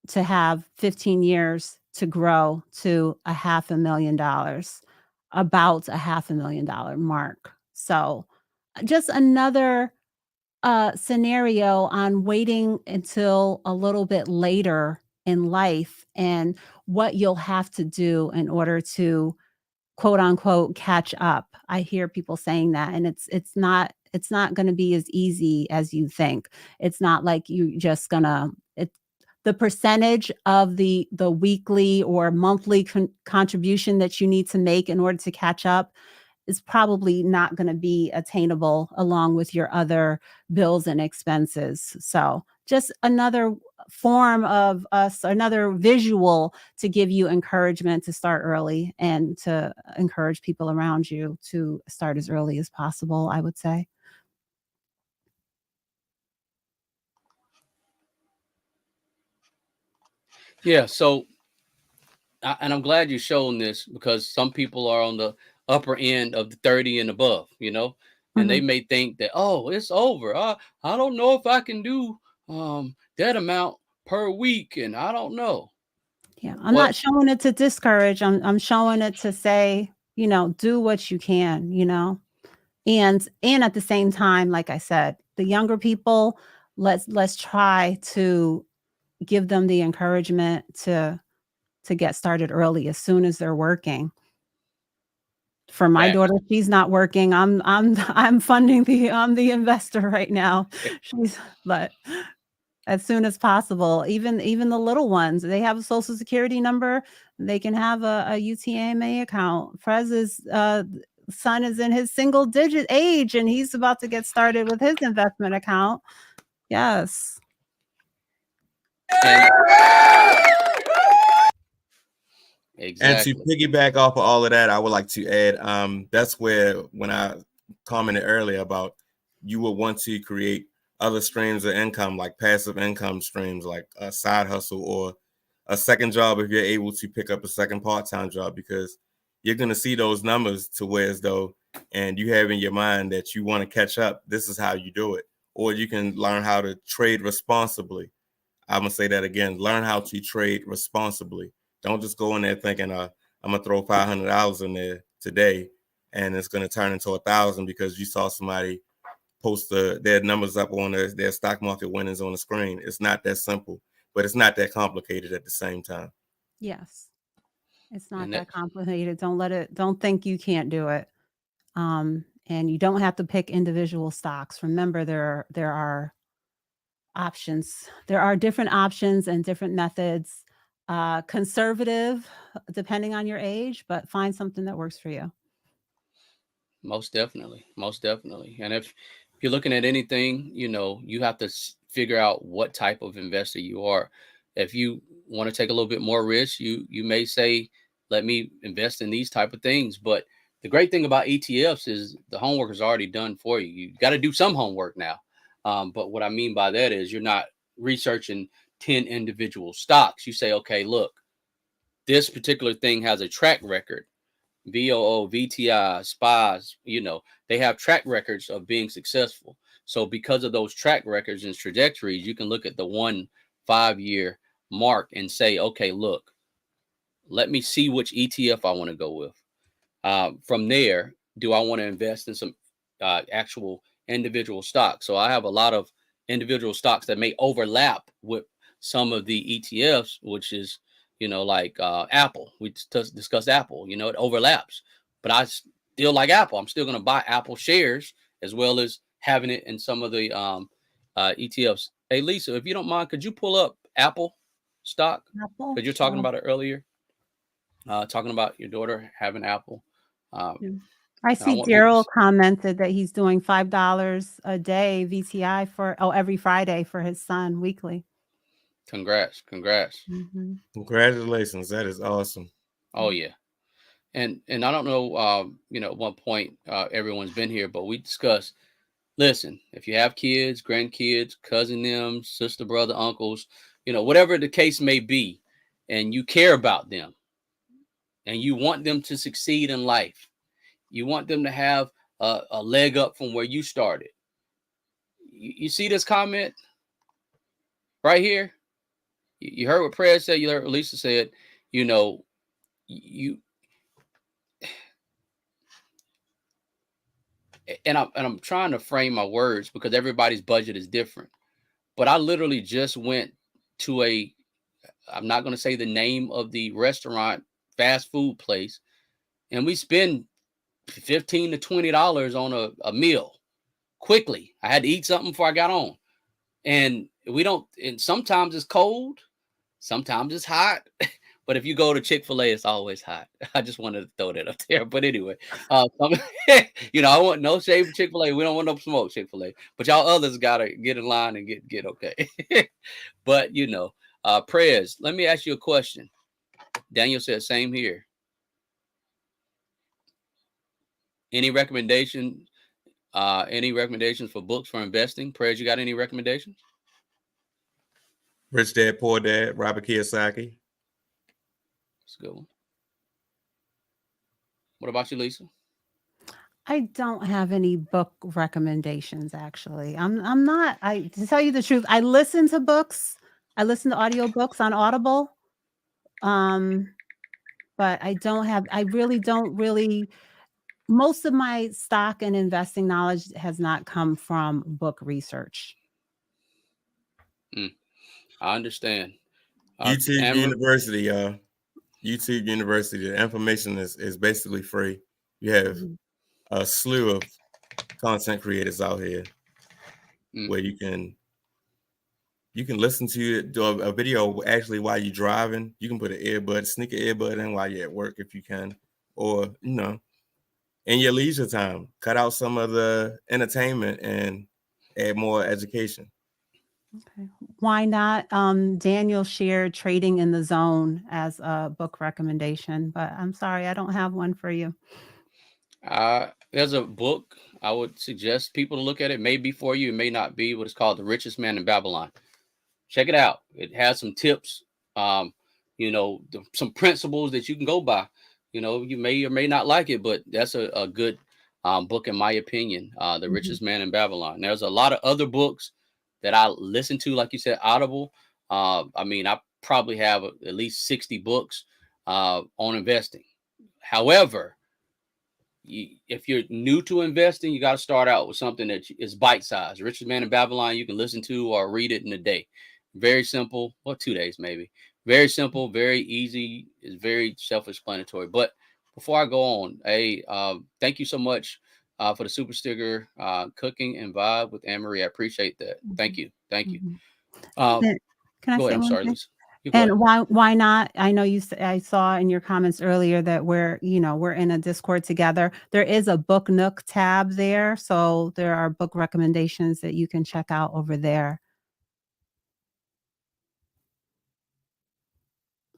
to have 15 years to grow to $500,000, about $500,000 mark. So just another scenario on waiting until a little bit later in life and what you'll have to do in order to quote unquote catch up. I hear people saying that, and it's not going to be as easy as you think. It's not like you just gonna the percentage of the weekly or monthly contribution that you need to make in order to catch up is probably not going to be attainable along with your other bills and expenses. So just another form of another visual to give you encouragement to start early and to encourage people around you to start as early as possible, I would say. Yeah. So, and I'm glad you're showing this, because some people are on the upper end of the 30 and above, and they may think that, oh, it's over. I don't know if I can do that amount per week, and I don't know. Yeah, I'm not showing it to discourage. I'm showing it to say, do what you can, and at the same time, like I said, the younger people, let's try to give them the encouragement to to get started early as soon as they're working. For my Facts. daughter, she's not working. I'm funding I'm the investor right now. But as soon as possible, even the little ones, they have a social security number, they can have a UTMA account. Prez's son is in his single digit age and he's about to get started with his investment account. Yes. And And to exactly. piggyback off of all of that, I would like to add, that's where when I commented earlier about you would want to create other streams of income, like passive income streams, like a side hustle or a second job if you're able to pick up a second part-time job, because you're going to see those numbers to where as though, and you have in your mind that you want to catch up, this is how you do it. Or you can learn how to trade responsibly. I'm going to say that again, learn how to trade responsibly. Don't just go in there thinking, I'm going to throw $500 in there today and it's going to turn into 1,000 because you saw somebody post their numbers up on their stock market winnings on the screen. It's not that simple, but it's not that complicated at the same time. Yes. It's not And that complicated. Don't think you can't do it. And you don't have to pick individual stocks. Remember, there are options. There are different options and different methods. Conservative, depending on your age, but find something that works for you. Most definitely. Most definitely. And if you're looking at anything, you have to figure out what type of investor you are. If you want to take a little bit more risk, you may say, let me invest in these type of things. But the great thing about ETFs is the homework is already done for you. You got to do some homework now. But what I mean by that is you're not researching 10 individual stocks. You say, okay, look, this particular thing has a track record. VOO, VTI, SPYs, they have track records of being successful. So because of those track records and trajectories, you can look at the 1-5 year mark and say, okay, look, let me see which ETF I want to go with. From there, do I want to invest in some actual individual stocks? So I have a lot of individual stocks that may overlap with some of the ETFs, which is, like Apple. We discussed Apple, it overlaps, but I still like Apple. I'm still going to buy Apple shares as well as having it in some of the ETFs. Hey, Lisa, if you don't mind, could you pull up Apple stock? Apple, Because you're talking sure. about it earlier, talking about your daughter having Apple. Yeah. I I see want people Daryl to commented that he's doing $5 a day VTI every Friday for his son weekly. congrats. Mm-hmm. Congratulations. That is awesome. Oh yeah. And I don't know, at one point, everyone's been here, but we discussed, listen, if you have kids, grandkids, cousin them, sister, brother, uncles, whatever the case may be, and you care about them and you want them to succeed in life, you want them to have a leg up from where you started. You see this comment right here? You heard what Prez said, you heard what Lisa said, you and I'm trying to frame my words because everybody's budget is different. But I literally just went to I'm not going to say the name of the restaurant, fast food place, and we spend $15 to $20 on a meal quickly. I had to eat something before I got on. And and sometimes it's cold, sometimes it's hot. But if you go to Chick-fil-A, it's always hot. I just wanted to throw that up there. But anyway, I want no shade for Chick-fil-A. We don't want no smoke, Chick-fil-A. But y'all others got to get in line and get okay. But, Prez, let me ask you a question. Daniel said, same here. Any recommendations for books for investing? Prez, you got any recommendations? Rich Dad, Poor Dad, Robert Kiyosaki. That's a good one. What about you, Lisa? I don't have any book recommendations, actually. I'm not. To tell you the truth, I listen to books. I listen to audiobooks on Audible. But I really don't really. Most of my stock and investing knowledge has not come from book research. I understand. YouTube University, y'all. YouTube University. The information is basically free. You have Mhm. a slew of content creators out here where you can listen to it, do a video actually while you're driving. You can put sneak an earbud in while you're at work if you can, or in your leisure time, cut out some of the entertainment and add more education. Okay. Why not? Daniel shared Trading in the Zone as a book recommendation, but I'm sorry, I don't have one for you. There's a book I would suggest people to look at. It may be for you, it may not be. What it's called, The Richest Man in Babylon. Check it out. It has some tips, some principles that you can go by. You may or may not like it, but that's a good book in my opinion. The Mhm. Richest Man in Babylon. There's a lot of other books that I listen to, like you said, Audible. I probably have at least 60 books on investing. However, if you're new to investing, you got to start out with something that is bite sized. Richest Man in Babylon, you can listen to or read it in a day. Very simple, or 2 days maybe. Very simple, very easy. It's very self explanatory. But before I go on, thank you so much for the super sticker, Cooking and Vibe with Anne Marie. I appreciate that. Thank Mhm. you. Thank you. Mhm. Uh, And can I Go ahead. say I'm one sorry, thing? Lisa. You go ahead. And why not? I know I saw in your comments earlier that we're in a Discord together. There is a Book Nook tab there, so there are book recommendations that you can check out over there.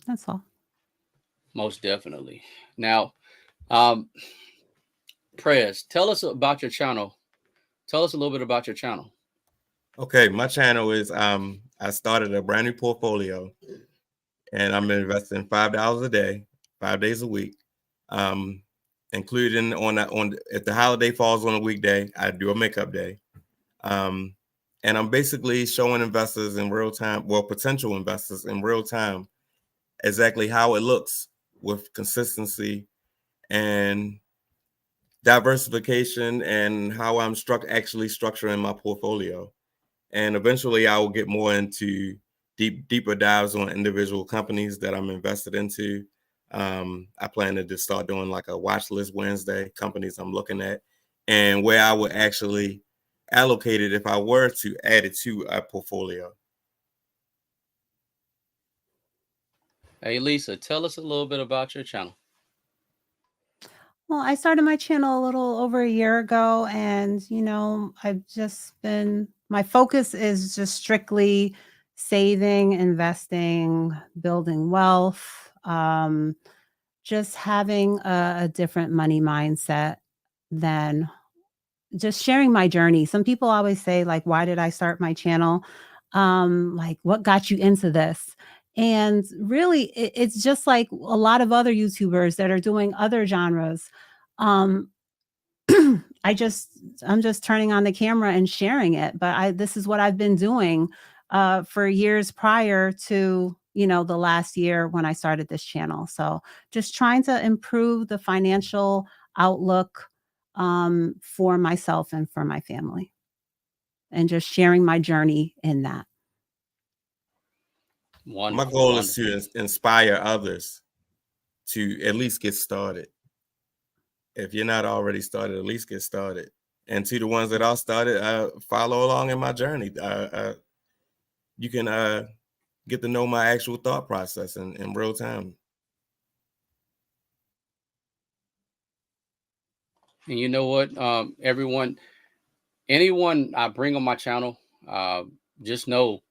That's all. Most definitely. Now, um, Prez, tell us about your channel. Tell us a little bit about your channel. Okay, my channel is I started a brand new portfolio, and I'm investing $5 a day, 5 days a week. Including on if the holiday falls on a weekday, I do a makeup day. Um, and I'm basically showing investors in real time, well, potential investors in real time, exactly how it looks with consistency and diversification, and how I'm actually structuring my portfolio. And eventually I will get more into deeper dives on individual companies that I'm invested into. I plan to just start doing like a watch list Wednesday, companies I'm looking at, and where I would actually allocate it if I were to add it to a portfolio. Hey, Lisa, tell us a little bit about your channel. Well, I started my channel a little over a year ago, and my focus is just strictly saving, investing, building wealth, just having a different money mindset than just sharing my journey. Some people always say, like, why did I start my channel? Like, what got you into this? And really, it's just like a lot of other YouTubers that are doing other genres. Um, I just I'm just turning on the camera and sharing it. But this is what I've been doing for years prior to the last year when I started this channel. So just trying to improve the financial outlook for myself and for my family, and just sharing my journey in that. My Wonderful, goal is wonderful. to inspire others to at least get started. If you're not already started, at least get started. And to the ones that are started, follow along in my journey. You can get to know my actual thought process in real time. And you know what, anyone I bring on my channel, just know,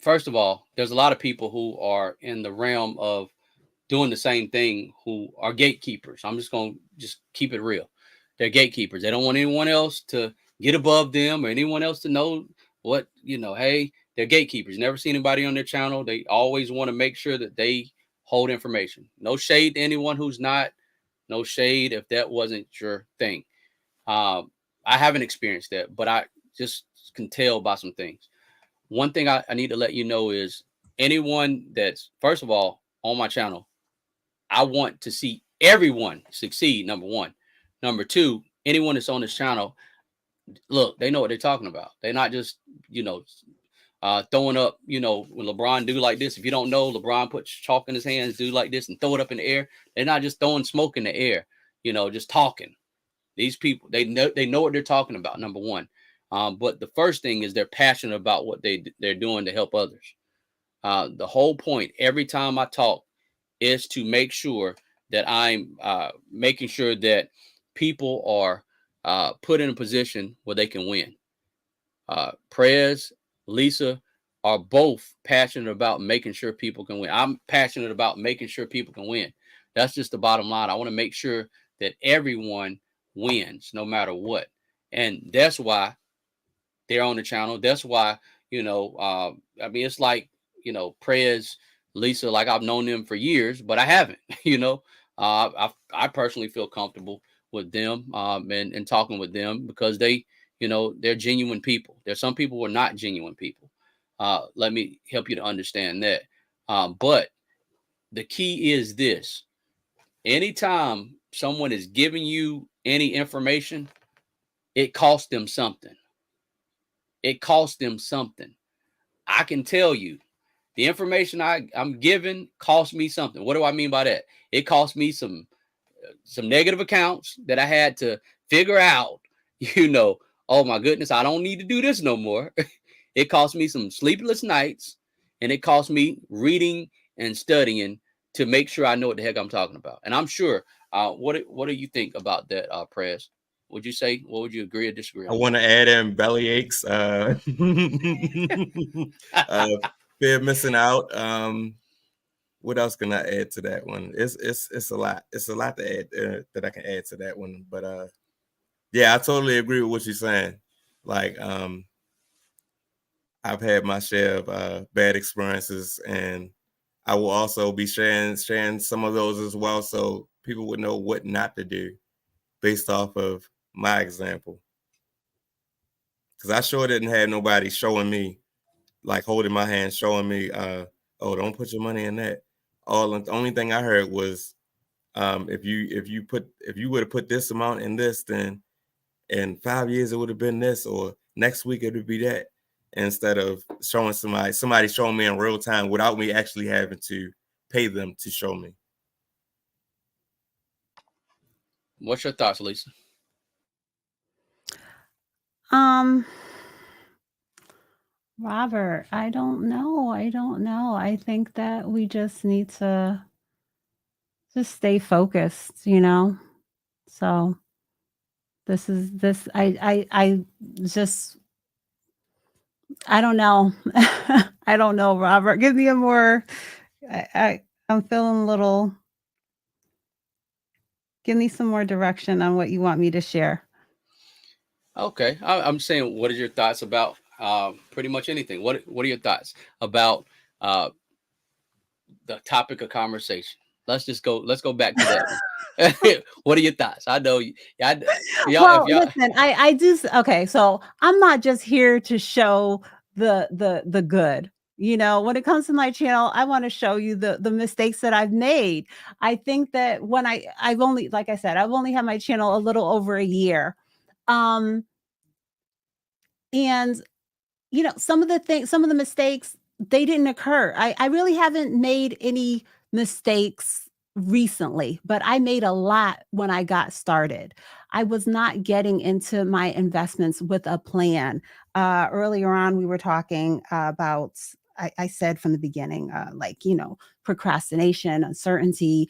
first of all, there's a lot of people who are in the realm of doing the same thing who are gatekeepers. I'm just going to just keep it real. They're gatekeepers. They don't want anyone else to get above them or anyone else to know hey, they're gatekeepers. Never see anybody on their channel. They always want to make sure that they hold information. No shade to anyone who's not. No shade if that wasn't your thing. I haven't experienced that, but I just can tell by some things. One thing I need to let you know is anyone that's, first of all, on my channel, I want to see everyone succeed, number one. Number two, anyone that's on this channel, look, they know what they're talking about. They're not just, you know, throwing up, when LeBron do like this. If you don't know, LeBron puts chalk in his hands, do like this and throw it up in the air. They're not just throwing smoke in the air, just talking. These people, they know what they're talking about, number one. But the first thing is they're passionate about what they're doing to help others. The whole point every time I talk is to make sure that I'm making sure that people are put in a position where they can win. Prez, Lisa are both passionate about making sure people can win. I'm passionate about making sure people can win. That's just the bottom line. I want to make sure that everyone wins no matter what. And that's why they're on the channel. That's why, it's like, Prez, Lisa, like I've known them for years, but I haven't, I personally feel comfortable with them and talking with them because they're genuine people. There's some people who are not genuine people. Let me help you to understand that. But the key is this. Anytime someone is giving you any information, it costs them something. It costs them something. I can tell you the information I'm given cost me something. What do I mean by that? It cost me some negative accounts that I had to figure out, oh my goodness, I don't need to do this no more. It cost me some sleepless nights, and it cost me reading and studying to make sure I know what the heck I'm talking about. And I'm sure, what do you think about that, Prez? What would you agree or disagree I on? want to add in belly aches, fear of missing out. What else can I add to that one? It's a lot. It's a lot to add that I can add to that one. But yeah, I totally agree with what you're saying. Like, I've had my share of bad experiences, and I will also be sharing some of those as well, so people would know what not to do based off of my example. Because I sure didn't have nobody showing me, like holding my hand, showing me, oh, don't put your money in that. The only thing I heard was, if you would have put this amount in this, then in 5 years it would have been this, or next week it would be that. Instead of showing somebody showing me in real time without me actually having to pay them to show me. What's your thoughts, Lisa? Robert, I don't know. I think that we just need to just stay focused, So I just, I don't know. I don't know, Robert. Give me a more, I'm feeling a little, give me some more direction on what you want me to share. Okay, I'm saying, what are your thoughts about pretty much anything? What are your thoughts about the topic of conversation? Let's go back to that one. What are your thoughts? I know Well, listen, I do. Okay, so I'm not just here to show the good. When it comes to my channel, I want to show you the mistakes that I've made. I think that when I've only, like I said, I've only had my channel a little over a year. And some of the mistakes, they didn't occur. I really haven't made any mistakes recently, but I made a lot when I got started. I was not getting into my investments with a plan. Earlier on, we were talking about, I said from the beginning, procrastination, uncertainty.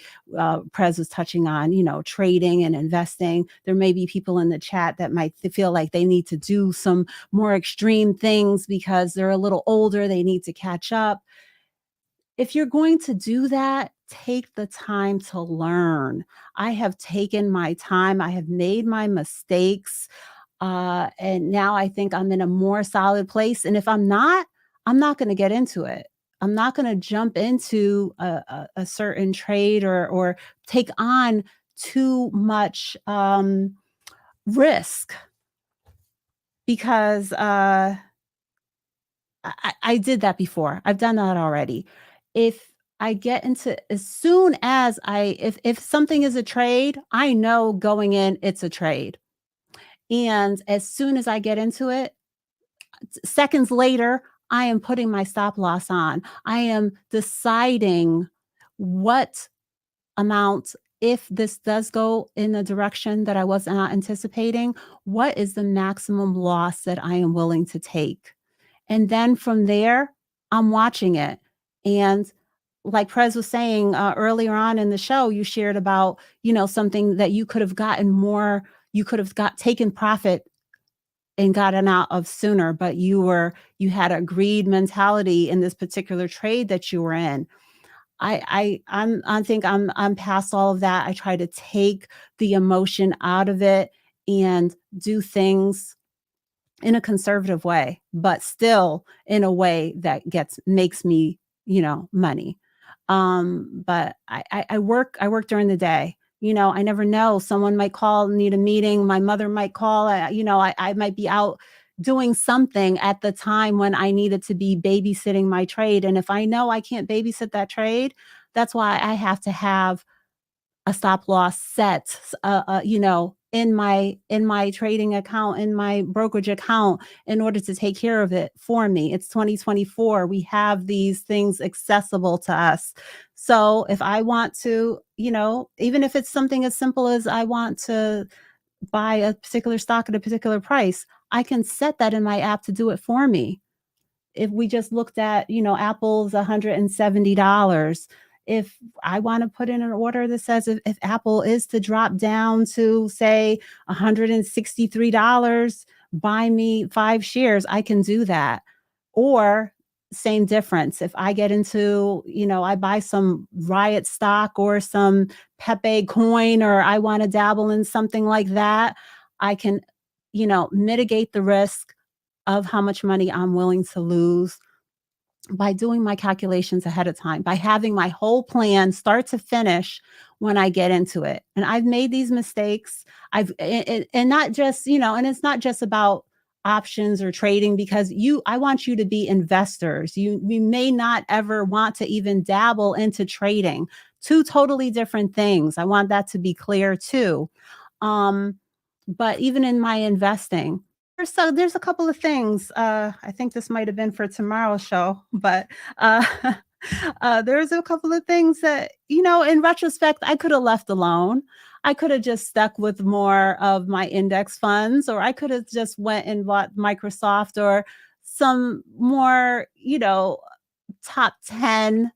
Prez was touching on, trading and investing. There may be people in the chat that might feel like they need to do some more extreme things because they're a little older, they need to catch up. If you're going to do that, take the time to learn. I have taken my time. I have made my mistakes. And now I think I'm in a more solid place. And if I'm not going to get into it. I'm not going to jump into a certain trade or take on too much risk because I did that before. I've done that already. If I get into, as soon as if something is a trade, I know going in, it's a trade. And as soon as I get into it, seconds later, I am putting my stop loss on. I am deciding what amount, if this does go in a direction that I was not anticipating, what is the maximum loss that I am willing to take? And then from there, I'm watching it. And like Prez was saying earlier on in the show, you shared about, something that you could have gotten more, you could have taken profit and gotten out of sooner, but you had a greed mentality in this particular trade that you were in. I think I'm past all of that. I try to take the emotion out of it and do things in a conservative way, but still in a way that makes me, money. But I work during the day. I never know. Someone might call, need a meeting. My mother might call. I might be out doing something at the time when I needed to be babysitting my trade. And if I know I can't babysit that trade, that's why I have to have a stop loss set, in my trading account, in my brokerage account, in order to take care of it for me. It's 2024. We have these things accessible to us. So if I want to, even if it's something as simple as I want to buy a particular stock at a particular price, I can set that in my app to do it for me. If we just looked at, Apple's $170, if I want to put in an order that says if Apple is to drop down to, say, $163, buy me 5 shares, I can do that. Or same difference. If I get into, I buy some Riot stock or some Pepe coin, or I want to dabble in something like that, I can, mitigate the risk of how much money I'm willing to lose by doing my calculations ahead of time, by having my whole plan start to finish when I get into it. And I've made these mistakes. And not just, and it's not just about options or trading, because I want you to be investors. You may not ever want to even dabble into trading. Two totally different things. I want that to be clear too. But even in my investing, there's a couple of things. I think this might have been for tomorrow's show, but there's a couple of things that, in retrospect, I could have left alone. I could have just stuck with more of my index funds, or I could have just went and bought Microsoft or some more, top 10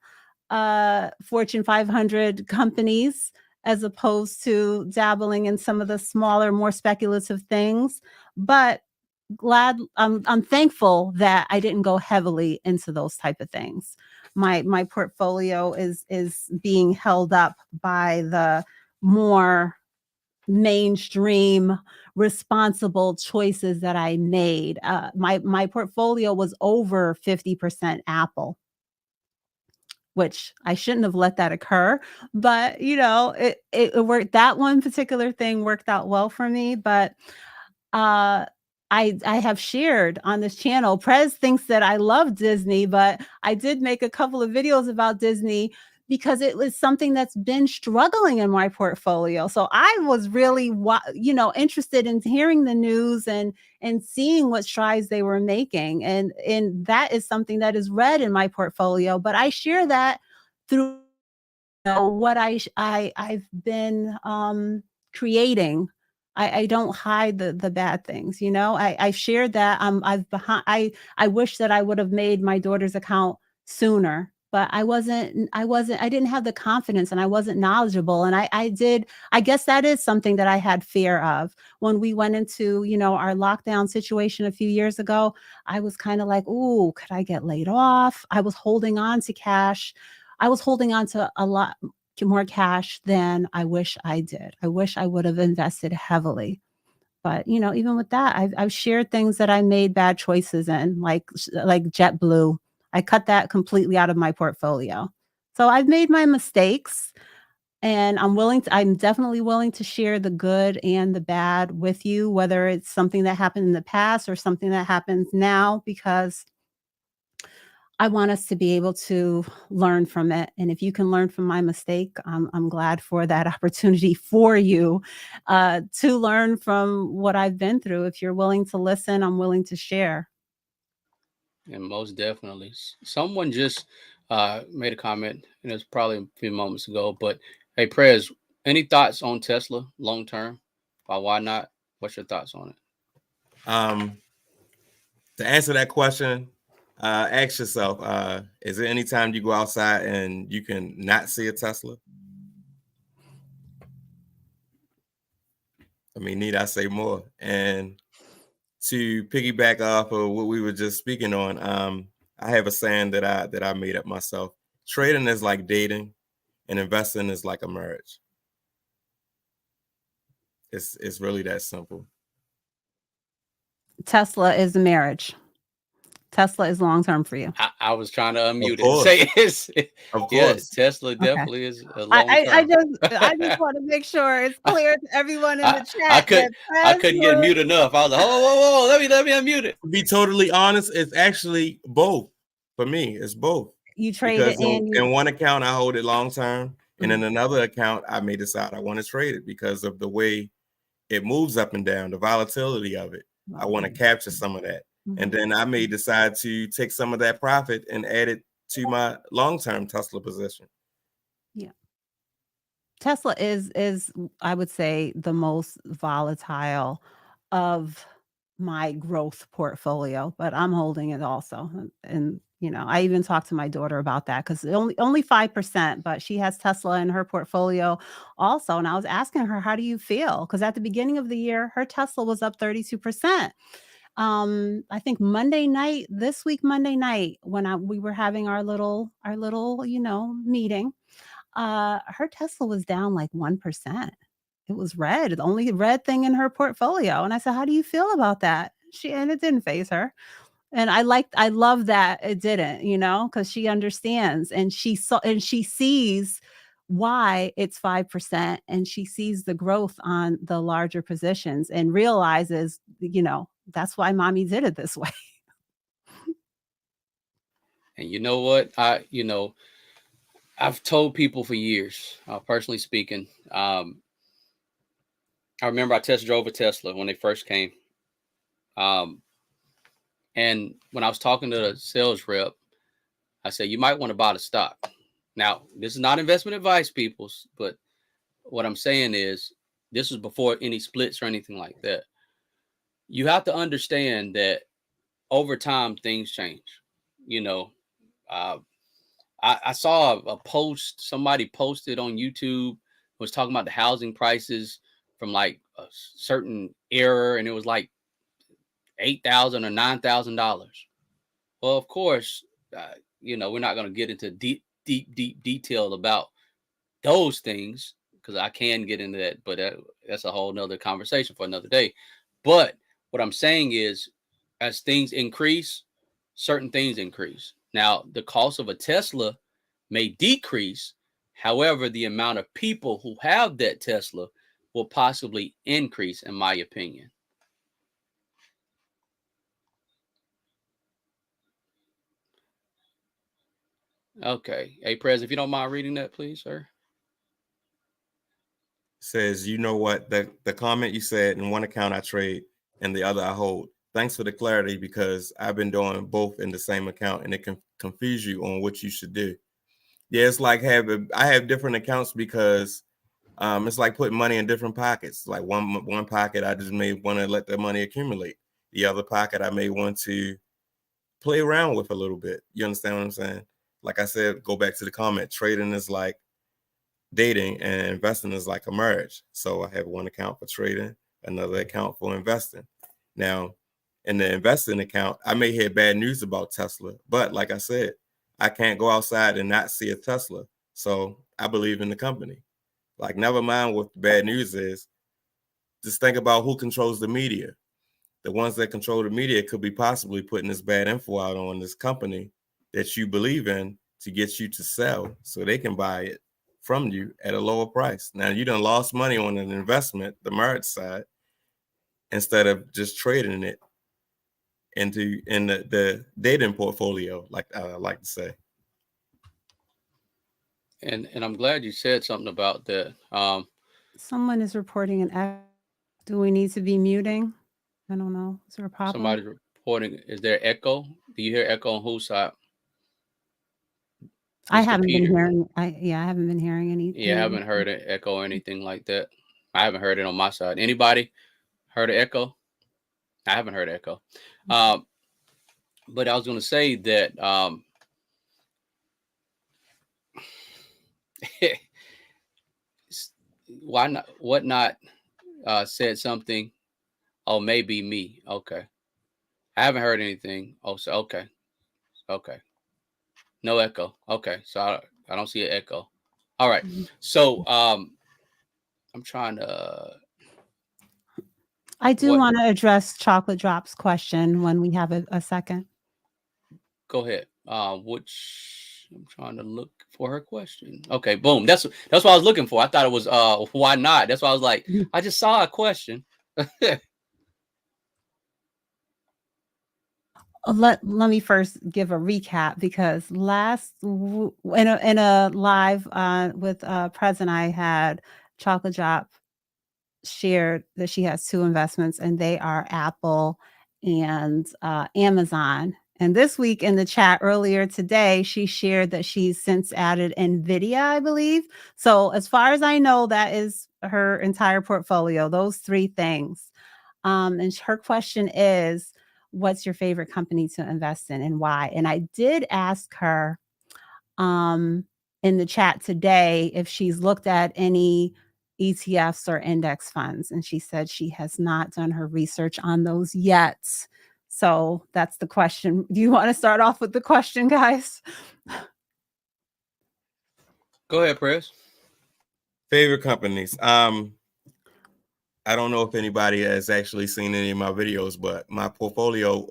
Fortune 500 companies, as opposed to dabbling in some of the smaller, more speculative things. But I'm thankful that I didn't go heavily into those type of things. My portfolio is being held up by the more mainstream responsible choices that I made. My portfolio was over 50% Apple, which I shouldn't have let that occur. But, it worked. That one particular thing worked out well for me. But I have shared on this channel, Prez thinks that I love Disney, but I did make a couple of videos about Disney because it was something that's been struggling in my portfolio. So I was really, interested in hearing the news and seeing what strides they were making. And that is something that is red in my portfolio, but I share that through what I've been creating. I don't hide the bad things, I shared that I wish that I would have made my daughter's account sooner, but I didn't have the confidence, and I wasn't knowledgeable. And I guess that is something that I had fear of when we went into, our lockdown situation a few years ago. I was kind of like, ooh, could I get laid off? I was holding on to cash. I was holding on to a lot more cash than I wish I did. I wish I would have invested heavily. But, even with that, I've shared things that I made bad choices in, like JetBlue. I cut that completely out of my portfolio. So I've made my mistakes, and I'm definitely willing to share the good and the bad with you, whether it's something that happened in the past or something that happens now, because I want us to be able to learn from it. And if you can learn from my mistake, I'm glad for that opportunity for you to learn from what I've been through. If you're willing to listen, I'm willing to share. And most definitely, someone just made a comment, and it's probably a few moments ago. But hey, Prez, any thoughts on Tesla long term? Why not? What's your thoughts on it? Um, to answer that question, ask yourself: is there any time you go outside and you can not see a Tesla? I mean, need I say more? And to piggyback off of what we were just speaking on, I have a saying that I made up myself. Trading is like dating, and investing is like a marriage. It's really that simple. Tesla is a marriage. Tesla is long term for you. I was trying to Of unmute it. course, Say it's of yeah, course. Tesla Okay. definitely is a long I term. just want to make sure it's clear to everyone in the I chat could that I Prez couldn't get was mute enough. I was like, whoa, let me unmute it. To be totally honest, it's actually both. For me, it's both. you traded Because and in you. one account I hold it long term, and in Mhm. another account I may decide I want to trade it because of the way it moves up and down, the volatility of it. I want to capture some of that. And Mhm. then I may decide to take some of that profit and add it to my long-term Tesla position. Yeah. Tesla is I would say the most volatile of my growth portfolio, but I'm holding it also. And I even talked to my daughter about that because only 5%, but she has Tesla in her portfolio also. And I was asking her, how do you feel? Because at the beginning of the year, her Tesla was up 32%. I think this week, Monday night, when we were having our little, meeting, her Tesla was down like 1%. It was red, the only red thing in her portfolio. And I said, "How do you feel about that?" And it didn't phase her. And I love that it didn't, because she understands and she sees why it's 5% and she sees the growth on the larger positions and realizes, that's why mommy did it this way. And you know what? I've told people for years, personally speaking. I remember I test drove a Tesla when they first came. Um, and when I was talking to the sales rep, I said, you might want to buy the stock. Now, this is not investment advice, peoples, but what I'm saying is this was before any splits or anything like that. You have to understand that over time, things change. You know, uh, I saw a post somebody posted on YouTube was talking about the housing prices from like a certain era, and it was like $8,000 or $9,000. Well, of course, we're not going to get into deep detail about those things because I can get into that, but that's a whole nother conversation for another day. But what I'm saying is, as things increase, certain things increase. Now, the cost of a Tesla may decrease. However, the amount of people who have that Tesla will possibly increase, in my opinion. Okay. Hey, Prez, if you don't mind reading that, please, sir. Says, you know what? The comment you said, in one account I trade and the other I hold. Thanks for the clarity because I've been doing both in the same account and it can confuse you on what you should do. Yeah, it's like I have different accounts because it's like putting money in different pockets. Like one pocket, I just may want to let the money accumulate. The other pocket, I may want to play around with a little bit. You understand what I'm saying? Like I said, go back to the comment. Trading is like dating, and investing is like a marriage. So I have one account for trading, another account for investing. Now, in the investing account, I may hear bad news about Tesla, but like I said, I can't go outside and not see a Tesla. So I believe in the company. Like, never mind what the bad news is. Just think about who controls the media. The ones that control the media could be possibly putting this bad info out on this company that you believe in to get you to sell so they can buy it from you at a lower price. Now, you done lost money on an investment, the merit side, instead of just trading it in the dating portfolio, like I like to say. And I'm glad you said something about that. Someone is reporting an echo. Do we need to be muting? I don't know. Is there a Somebody problem? reporting. Is there echo? Do you hear echo on whose side? I Mr. haven't been Peter. hearing. I haven't been hearing Yeah, I anything. haven't heard an echo or anything like that. I haven't heard it on my side. Anybody heard an echo? I haven't heard echo. Um, but I was going to say that why not? What not? Said something. Oh, maybe me. Okay, I haven't heard anything. Oh, so okay, okay, no echo. Okay, so I don't see an echo. All right, Mhm. so I'm trying to I do what? want to address Chocolate Drop's question when we have a second. Go ahead. Which I'm trying to look for her question. Okay, boom. That's what I was looking for. I thought it was why not? That's why I was like, Mhm. I just saw a question. Let me first give a recap because in a live with Prez and I had Chocolate Drop shared that she has 2 investments, and they are Apple and Amazon. And this week in the chat earlier today, she shared that she's since added NVIDIA, I believe. So as far as I know, that is her entire portfolio, those 3 things. And her question is, what's your favorite company to invest in and why? And I did ask her um, in the chat today if she's looked at any ETFs or index funds. And she said she has not done her research on those yet. So that's the question. Do you want to start off with the question, guys? Go ahead, Press. Favorite companies. I don't know if anybody has actually seen any of my videos, but my portfolio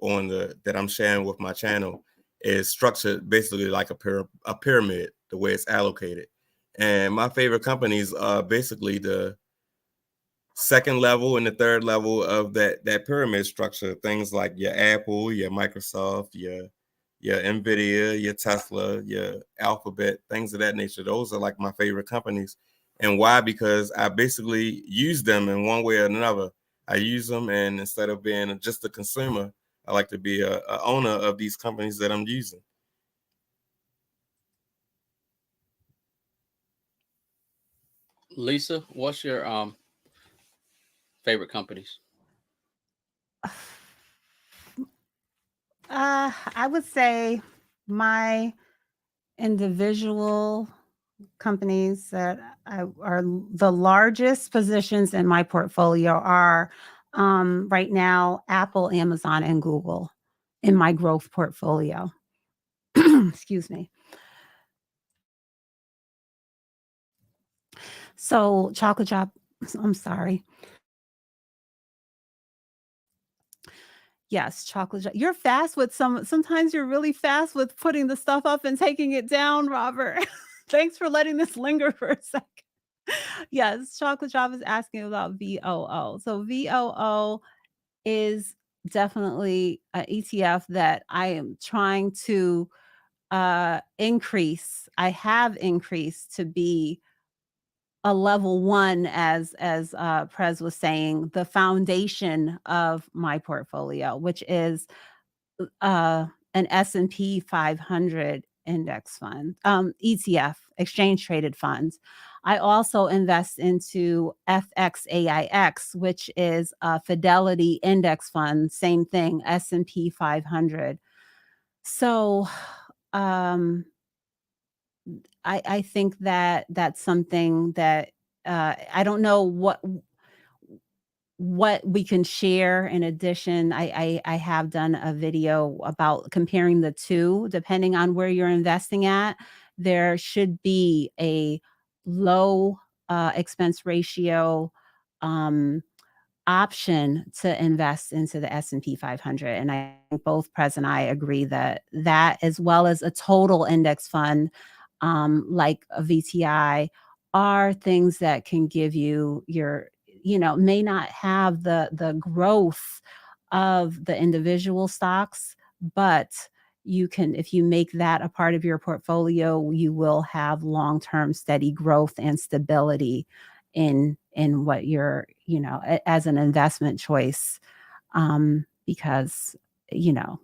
that I'm sharing with my channel is structured basically like a pyramid, the way it's allocated. And my favorite companies are basically the second level and the third level of that pyramid structure. Things like your Apple, your Microsoft, your Nvidia, your Tesla, your Alphabet, things of that nature. Those are like my favorite companies. And why? Because I basically use them in one way or another. I use them, and instead of being just a consumer, I like to be a owner of these companies that I'm using. Lisa, what's your favorite companies? I would say my individual companies that are the largest positions in my portfolio are right now Apple, Amazon, and Google in my growth portfolio. Excuse me. So, Chocolate Drop, I'm sorry. Yes, chocolate. You're fast with sometimes you're really fast with putting the stuff up and taking it down, Robert. Thanks for letting this linger for a second. Yes, Chocolate Drop is asking about VOO. So VOO is definitely an ETF that I am trying to increase. I have increased to be a level 1 as Prez was saying, the foundation of my portfolio, which is an S&P 500 index fund, ETF, exchange traded funds. I also invest into FXAIX, which is a Fidelity index fund, same thing, S&P 500. So, um, I think that that's something that I don't know what we can share in addition. I have done a video about comparing the 2 depending on where you're investing at. There should be a low expense ratio um, option to invest into the S&P 500, and I think both Prez and I agree that that, as well as a total index fund like a VTI, are things that can give you may not have the growth of the individual stocks, but you can, if you make that a part of your portfolio, you will have long-term steady growth and stability in what you're, as an investment choice. Because you know,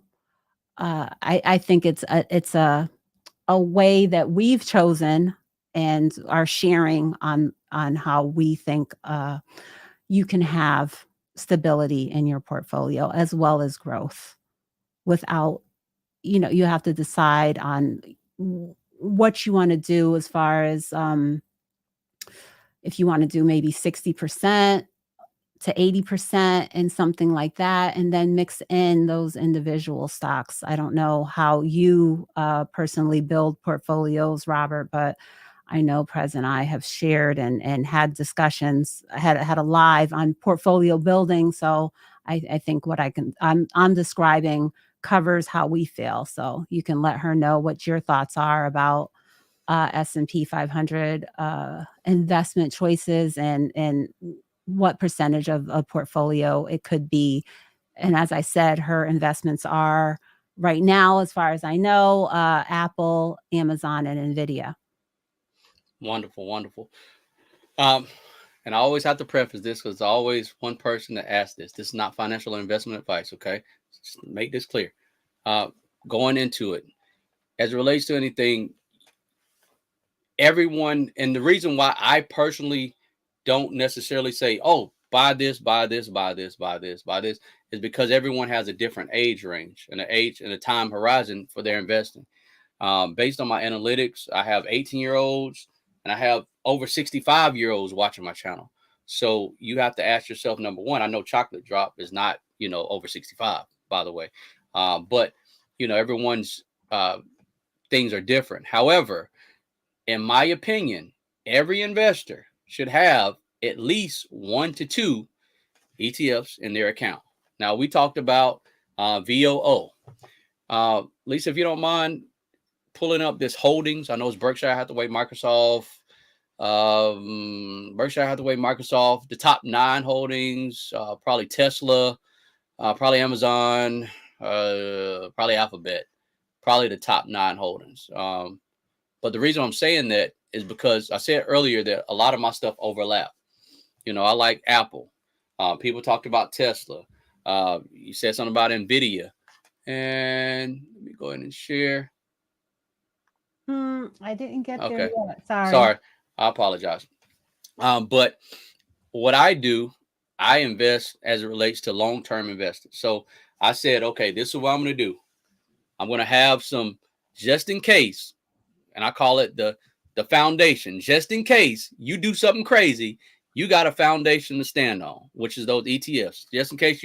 I think it's a way that we've chosen and are sharing on how we think you can have stability in your portfolio as well as growth without, you have to decide on what you want to do as far as if you want to do maybe 60% to 80% and something like that, and then mix in those individual stocks. I don't know how you personally build portfolios, Robert, but I know Prez and I have shared and had discussions, had a live on portfolio building. So I think what I'm describing covers how we feel. So you can let her know what your thoughts are about S&P 500 investment choices and what percentage of a portfolio it could be. And as I said, her investments are right now, as far as I know, Apple, Amazon, and Nvidia. Wonderful, wonderful. And I always have to preface this because there's always one person that asks this. This is not financial investment advice, okay? Just make this clear. Going into it, as it relates to anything, everyone, and the reason why I personally don't necessarily say, oh, buy this, buy this, buy this, buy this, buy this, is because everyone has a different age range and an age and a time horizon for their investing. Based on my analytics, I have 18-year-olds and I have over 65-year-olds watching my channel. So you have to ask yourself, number one, I know Chocolate Drop is not, over 65, by the way. But, everyone's things are different. However, in my opinion, every investor should have at least 1 to 2 ETFs in their account. Now, we talked about VOO. Lisa, if you don't mind pulling up this holdings, I know it's Berkshire Hathaway, Microsoft, the top 9 holdings, probably Tesla, probably Amazon, probably Alphabet, probably the top 9 holdings. But the reason I'm saying that is because I said earlier that a lot of my stuff overlap. I like Apple. People talked about Tesla. You said something about Nvidia. And let me go ahead and share. I didn't get there Okay. yet. Sorry. I apologize. But what I do, I invest as it relates to long-term investing. So I said, okay, this is what I'm going to do. I'm going to have some just in case, and I call it the foundation. Just in case you do something crazy, you got a foundation to stand on, which is those ETFs. Just in case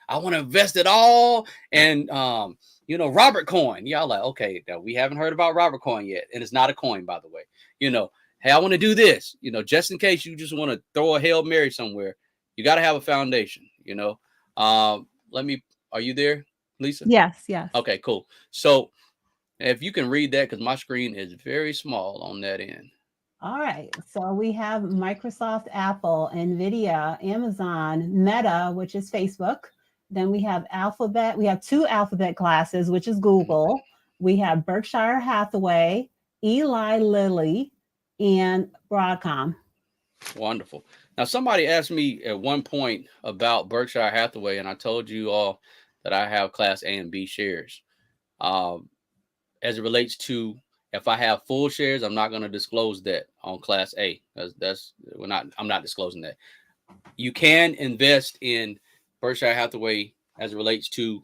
I want to invest it all. And, Robert Coin. Y'all like, okay, now we haven't heard about Robert Coin yet. And it's not a coin, by the way. Hey, I want to do this, just in case you just want to throw a Hail Mary somewhere, you got to have a foundation, are you there, Lisa? Yes. Okay, cool. So if you can read that, because my screen is very small on that end. All right. So we have Microsoft, Apple, Nvidia, Amazon, Meta, which is Facebook. Then we have Alphabet. We have 2 Alphabet classes, which is Google. We have Berkshire Hathaway, Eli Lilly, and Broadcom. Wonderful. Now, somebody asked me at one point about Berkshire Hathaway, and I told you all that I have Class A and B shares. As it relates to if I have full shares, I'm not going to disclose that on Class A. I'm not disclosing that. You can invest in Berkshire Hathaway as it relates to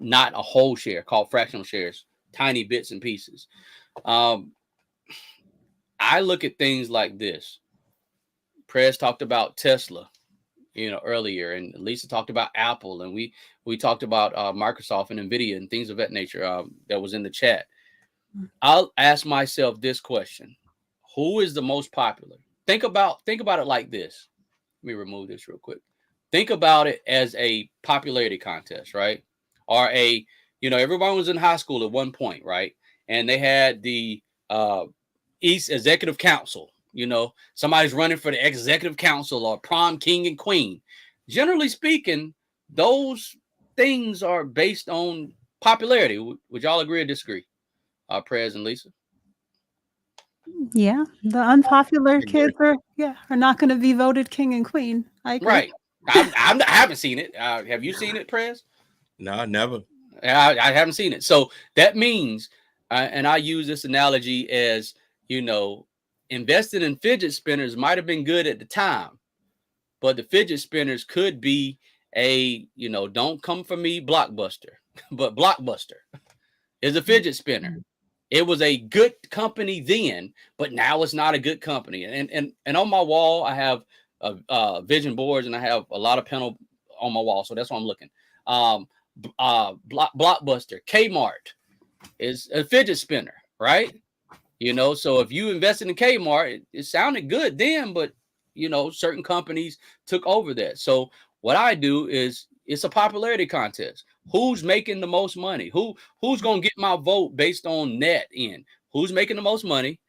not a whole share, called fractional shares, tiny bits and pieces. I look at things like this. Prez talked about Tesla, earlier, and Lisa talked about Apple, and we talked about Microsoft and Nvidia and things of that nature that was in the chat. I'll ask myself this question: who is the most popular? Think about it like this. Let me remove this real quick. Think about it as a popularity contest, right? Or everyone was in high school at one point, right? And they had the East Executive Council. Somebody's running for the Executive Council or prom king and queen. Generally speaking, those things are based on popularity. Would y'all agree or disagree? Prez and Lisa? Yeah, the unpopular kids are not going to be voted king and queen. I agree. Right. I haven't seen it. Have you seen it, Prez? No, never. I haven't seen it. So that means, and I use this analogy as, investing in fidget spinners might have been good at the time, but the fidget spinners could be a, don't come for me Blockbuster, but Blockbuster is a fidget spinner. It was a good company then, but now it's not a good company. And on my wall, I have vision boards, and I have a lot of panel on my wall, so that's what I'm looking. Blockbuster, Kmart is a fidget spinner, right? So if you invested in Kmart, it sounded good then, but certain companies took over that. So what I do is it's a popularity contest. Who's making the most money? Who's gonna get my vote based on net in? Who's making the most money?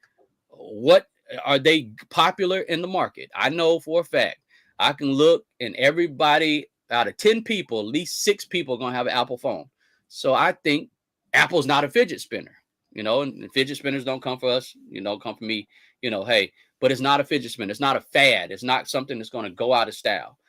What are they popular in the market? I know for a fact. I can look, and everybody out of 10 people, at least 6 people are gonna have an Apple phone. So I think Apple's not a fidget spinner. And fidget spinners don't come for us, come for me, hey, but it's not a fidget spinner. It's not a fad. It's not something that's going to go out of style.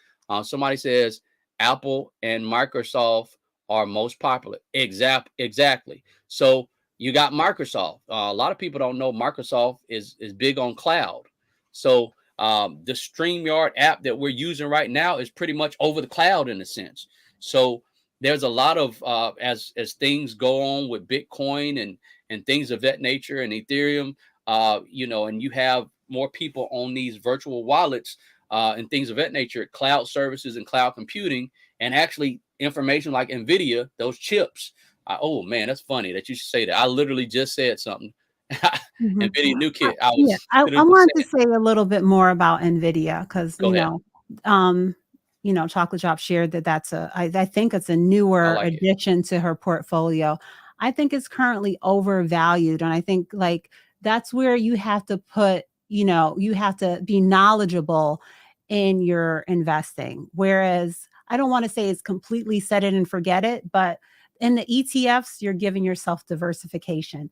Somebody says Apple and Microsoft are most popular. Exactly. So you got Microsoft. A lot of people don't know Microsoft is big on cloud. So the StreamYard app that we're using right now is pretty much over the cloud in a sense. So there's a lot of as things go on with Bitcoin and things of that nature, and Ethereum, and you have more people on these virtual wallets and things of that nature, cloud services and cloud computing, and actually information like NVIDIA, those chips. Oh man, that's funny that you should say that. I literally just said something. NVIDIA new kit. I Yeah, was I literally wanted to saying. say a little bit more about NVIDIA because, Go ahead. Chocolate Drop shared that I think it's a I newer like it. addition to her portfolio. I think it's currently overvalued. And I think like that's where you have to put, you have to be knowledgeable in your investing. Whereas I don't want to say it's completely set it and forget it, but in the ETFs, you're giving yourself diversification.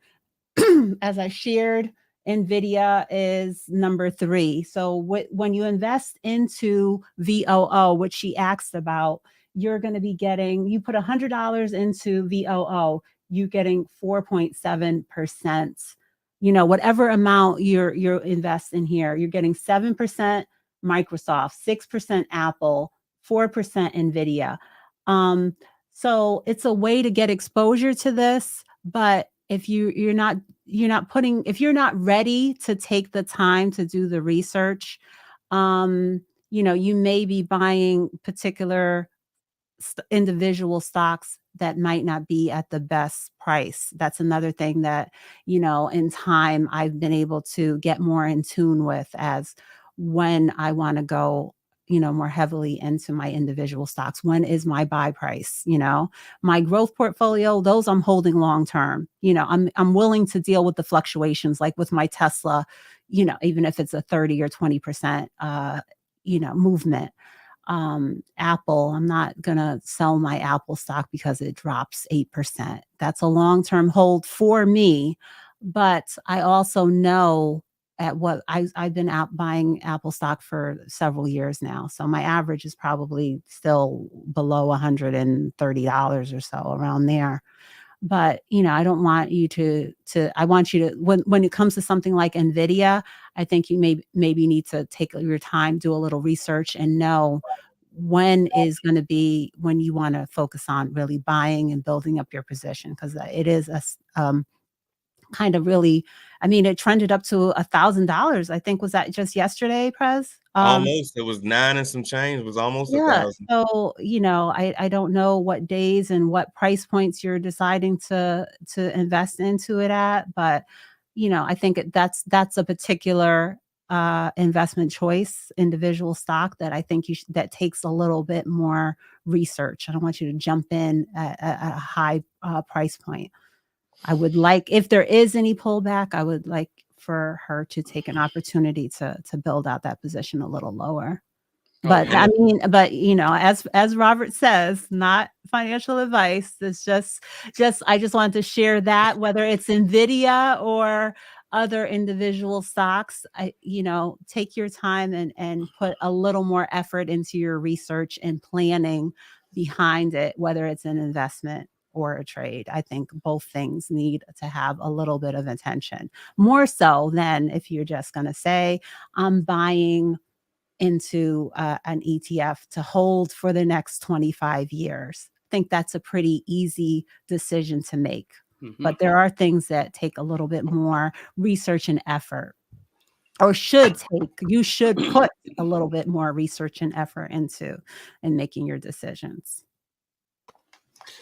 As I shared, NVIDIA is number 3. So when you invest into VOO, which she asked about, you're going to be getting, you put $100 into VOO, you're getting 4.7%. Whatever amount you're invest in here, you're getting 7% Microsoft, 6% Apple, 4% NVIDIA. So it's a way to get exposure to this, but if you're not if you're not ready to take the time to do the research, you may be buying particular individual stocks that might not be at the best price. That's another thing that, in time I've been able to get more in tune with as when I want to go, more heavily into my individual stocks. When is my buy price? My growth portfolio, those I'm holding long term. I'm willing to deal with the fluctuations, like with my Tesla, even if it's a 30 or 20% movement. Apple, I'm not going to sell my Apple stock because it drops 8%. That's a long-term hold for me. But I also know at what I've been out buying Apple stock for several years now. So my average is probably still below $130 or so, around there. But, I don't want you I want you to, when it comes to something like NVIDIA, I think you maybe need to take your time, do a little research, and know when is going to be when you want to focus on really buying and building up your position, because it is a kind of really, it trended up to $1,000. I think, was that just yesterday, Prez? Almost. It was 9 and some change. It was almost Yeah. 1,000. So, I don't know what days and what price points you're deciding to invest into it at, but, I think that's a particular investment choice, individual stock, that I think that takes a little bit more research. I don't want you to jump in at a high price point. I would like, if there is any pullback, I would like for her to take an opportunity to build out that position a little lower. But as Robert says, not financial advice. It's just I just wanted to share that, whether it's NVIDIA or other individual stocks, take your time and put a little more effort into your research and planning behind it, whether it's an investment or a trade. I think both things need to have a little bit of attention, more so than if you're just going to say, I'm buying into an ETF to hold for the next 25 years. I think that's a pretty easy decision to make. But there are things that take a little bit more research and effort, or you should put a little bit more research and effort into in making your decisions.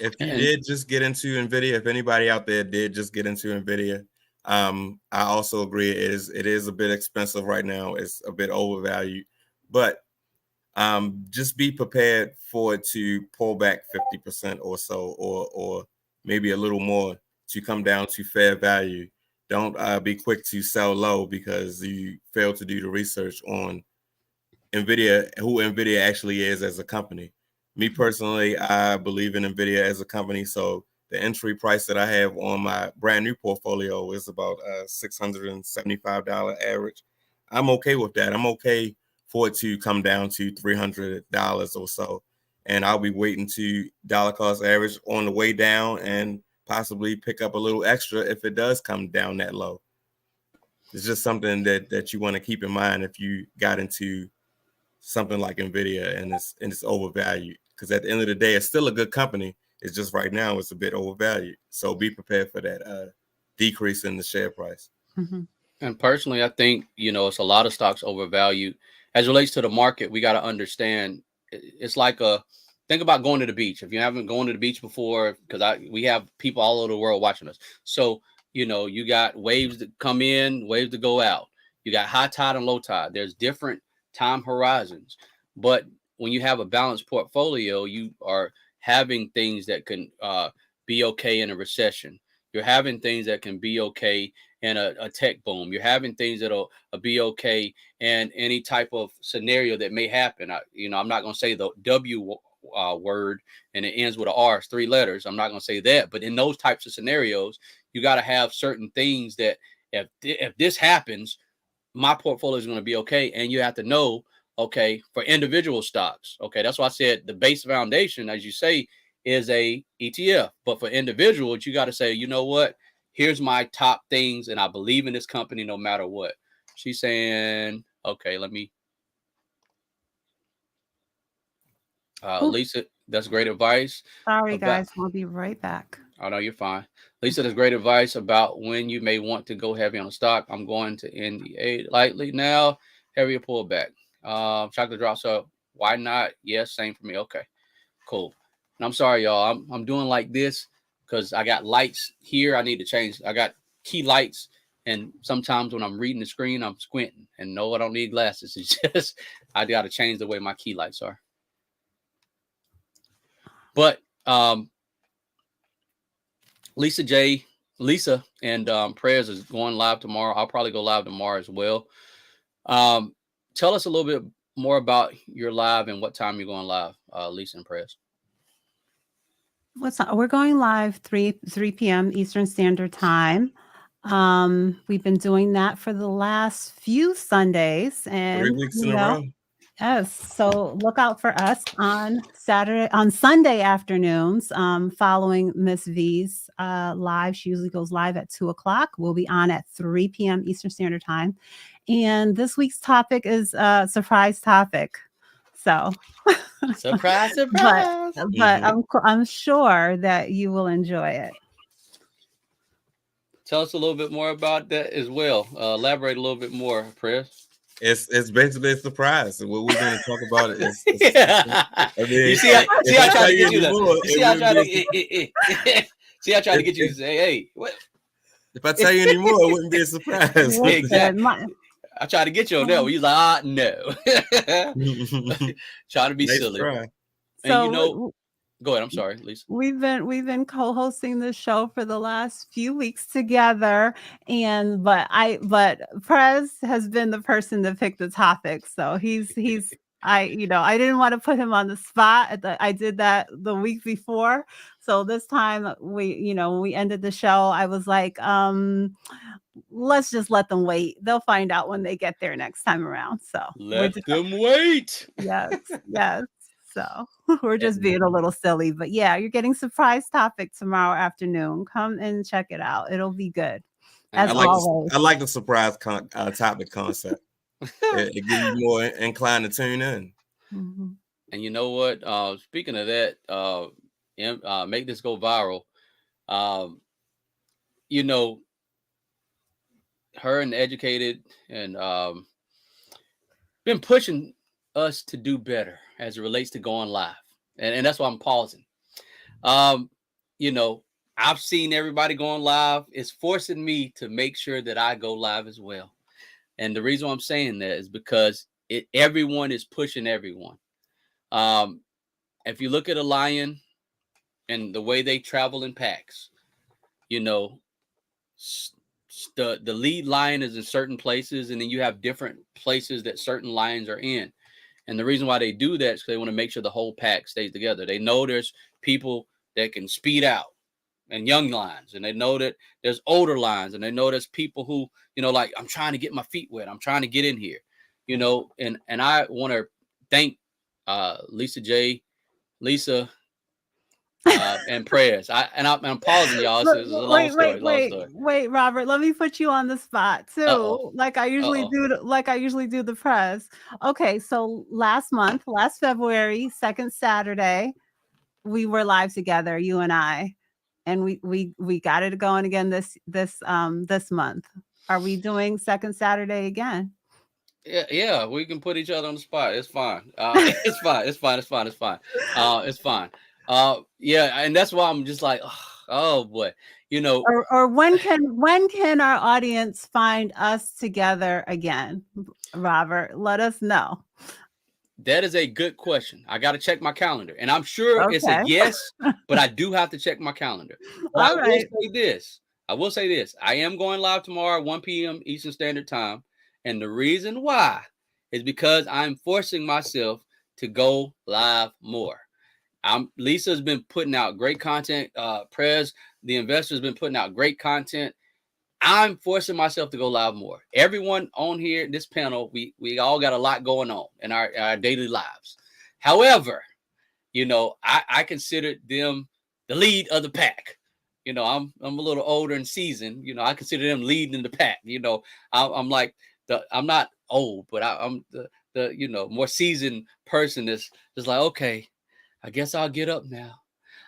If you did just get into NVIDIA, if anybody out there did just get into NVIDIA, I also agree it is a bit expensive right now. It's a bit overvalued, but just be prepared for it to pull back 50% or so, or maybe a little more to come down to fair value. Don't be quick to sell low because you failed to do the research on NVIDIA, who NVIDIA actually is as a company. Me personally, I believe in NVIDIA as a company. So the entry price that I have on my brand new portfolio is about $675 average. I'm okay with that. I'm okay for it to come down to $300 or so. And I'll be waiting to dollar cost average on the way down and possibly pick up a little extra if it does come down that low. It's just something that you want to keep in mind if you got into something like NVIDIA and it's overvalued, because at the end of the day, it's still a good company. It's just right now it's a bit overvalued. So be prepared for that decrease in the share price. Mm-hmm. And personally, I think, it's a lot of stocks overvalued. As it relates to the market, we got to understand it's like think about going to the beach. If you haven't gone to the beach before, because we have people all over the world watching us. So, you got waves that come in, waves that go out. You got high tide and low tide. There's different time horizons. But when you have a balanced portfolio, you are having things that can be okay in a recession. You're having things that can be okay in a tech boom. You're having things that'll be okay in any type of scenario that may happen. I'm not going to say the W word and it ends with an R, it's 3 letters. I'm not going to say that. But in those types of scenarios, you got to have certain things that if this happens, my portfolio is going to be okay. And you have to know, okay, for individual stocks, okay, that's why I said the base foundation, as you say, is a ETF. But for individuals, you got to say, you know what? Here's my top things, and I believe in this company no matter what. She's saying, okay, let me. Lisa, that's great advice. Sorry, guys. We'll be right back. Oh, no, you're fine. Lisa, that's great advice about when you may want to go heavy on a stock. I'm going to NDA lightly now. Heavier pullback. Chocolate drops up. Why not? Yes, same for me. Okay, cool. And I'm sorry, y'all. I'm doing like this because I got lights here. I need to change. I got key lights. And sometimes when I'm reading the screen, I'm squinting. And no, I don't need glasses. It's just I got to change the way my key lights are. But Lisa and Prez is going live tomorrow. I'll probably go live tomorrow as well. Tell us a little bit more about your live and what time you're going live, Lisa and Prez. We're going live 3 p.m. Eastern Standard Time. We've been doing that for the last few Sundays, and 3 weeks in a row. Yes, so look out for us on Sunday afternoons, following Miss V's live. She usually goes live at 2:00. We'll be on at 3 p.m. Eastern Standard Time, and this week's topic is a surprise topic. So, surprise! but I'm sure that you will enjoy it. Tell us a little bit more about that as well. Elaborate a little bit more, Prez. It's basically a surprise. What we're going to talk about is. You see, I tried to get you that. You see, I tried to get you to say, "Hey, what?" If I tell you anymore, it wouldn't be a surprise. Exactly. I tried to get you on that. He's like, no. Trying to be silly. Try. And go ahead. I'm sorry, Lisa. We've been co-hosting this show for the last few weeks together, but Prez has been the person to pick the topic. So I didn't want to put him on the spot. I did that the week before. So this time when we ended the show, I was like, let's just let them wait. They'll find out when they get there next time around. So Let them wait. yes. So we're just being a little silly, but yeah, you're getting surprise topic tomorrow afternoon. Come and check it out. It'll be good. As always. I like the surprise topic concept. It gives you more inclined to tune in. Mm-hmm. And you know what? Speaking of that, make this go viral. You know, her and Educated and been pushing us to do better as it relates to going live. And that's why I'm pausing. You know, I've seen everybody going live. It's forcing me to make sure that I go live as well. And the reason why I'm saying that is because everyone is pushing everyone. If you look at a lion and the way they travel in packs, you know, the lead lion is in certain places, and then you have different places that certain lions are in. And the reason why they do that is because they want to make sure the whole pack stays together. They know there's people that can speed out and young lions, and they know that there's older lions, and they know there's people who, you know, like, I'm trying to get my feet wet. I'm trying to get in here, you know, and I want to thank Lisa, and Prez. I'm pausing, y'all. So it's a long story. Wait, Robert. Let me put you on the spot too, like I usually do. Like I usually do the Prez. Okay, so last February, second Saturday, we were live together, you and I, and we got it going again this month. Are we doing second Saturday again? Yeah, we can put each other on the spot. It's fine. It's fine. It's fine. Yeah, and that's why I'm just like, oh boy, you know. Or when can our audience find us together again, Robert? Let us know. That is a good question. I got to check my calendar, and I'm sure it's a yes, but I do have to check my calendar. But I will say this. I am going live tomorrow at 1 p.m. Eastern Standard Time. And the reason why is because I'm forcing myself to go live more. Lisa's been putting out great content. Prez-The-Investor has been putting out great content. I'm forcing myself to go live more. Everyone on here, this panel, we all got a lot going on in our daily lives. However, you know, I consider them the lead of the pack. You know, I'm a little older and seasoned. You know, I consider them leading the pack. You know, I'm like, I'm not old, but I'm the you know, more seasoned person that's just like, okay, I guess I'll get up now.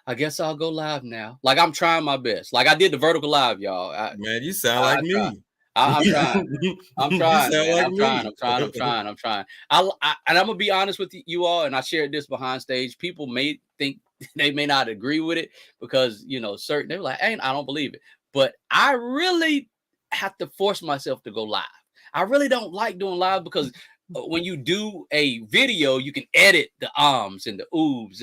I guess I'll go live now. Like, I'm trying my best. Like, I did the vertical live, y'all. Man, you sound like me. I'm trying. I'm trying, man. I'm trying. And I'm gonna be honest with you all, and I shared this behind stage. People may think they may not agree with it because, you know, they're like, hey, I don't believe it. But I really have to force myself to go live. I really don't like doing live because when you do a video, you can edit the ums and the oobs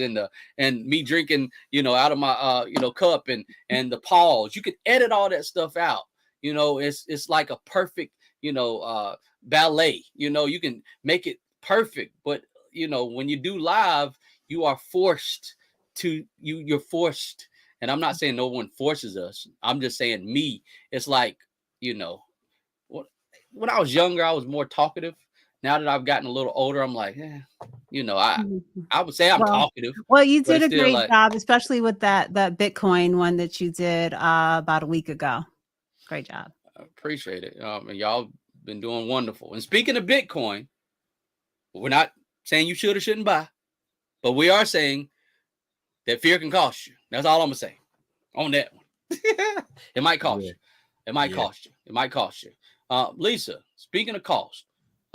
and me drinking, you know, out of my you know, cup and the pause. You can edit all that stuff out. You know, it's like a perfect, you know, ballet. You know, you can make it perfect, but you know, when you do live, you are forced to you're forced. And I'm not saying no one forces us. I'm just saying me. It's like, you know, when I was younger, I was more talkative. Now that I've gotten a little older, I'm like, you know, I would say I'm talkative. Well, you did a great job, especially with that Bitcoin one that you did about a week ago. Great job. I appreciate it. And y'all been doing wonderful. And speaking of Bitcoin, we're not saying you should or shouldn't buy, but we are saying that fear can cost you. That's all I'm gonna say on that one. It might cost you. It might cost you. It might cost you. Lisa, speaking of cost,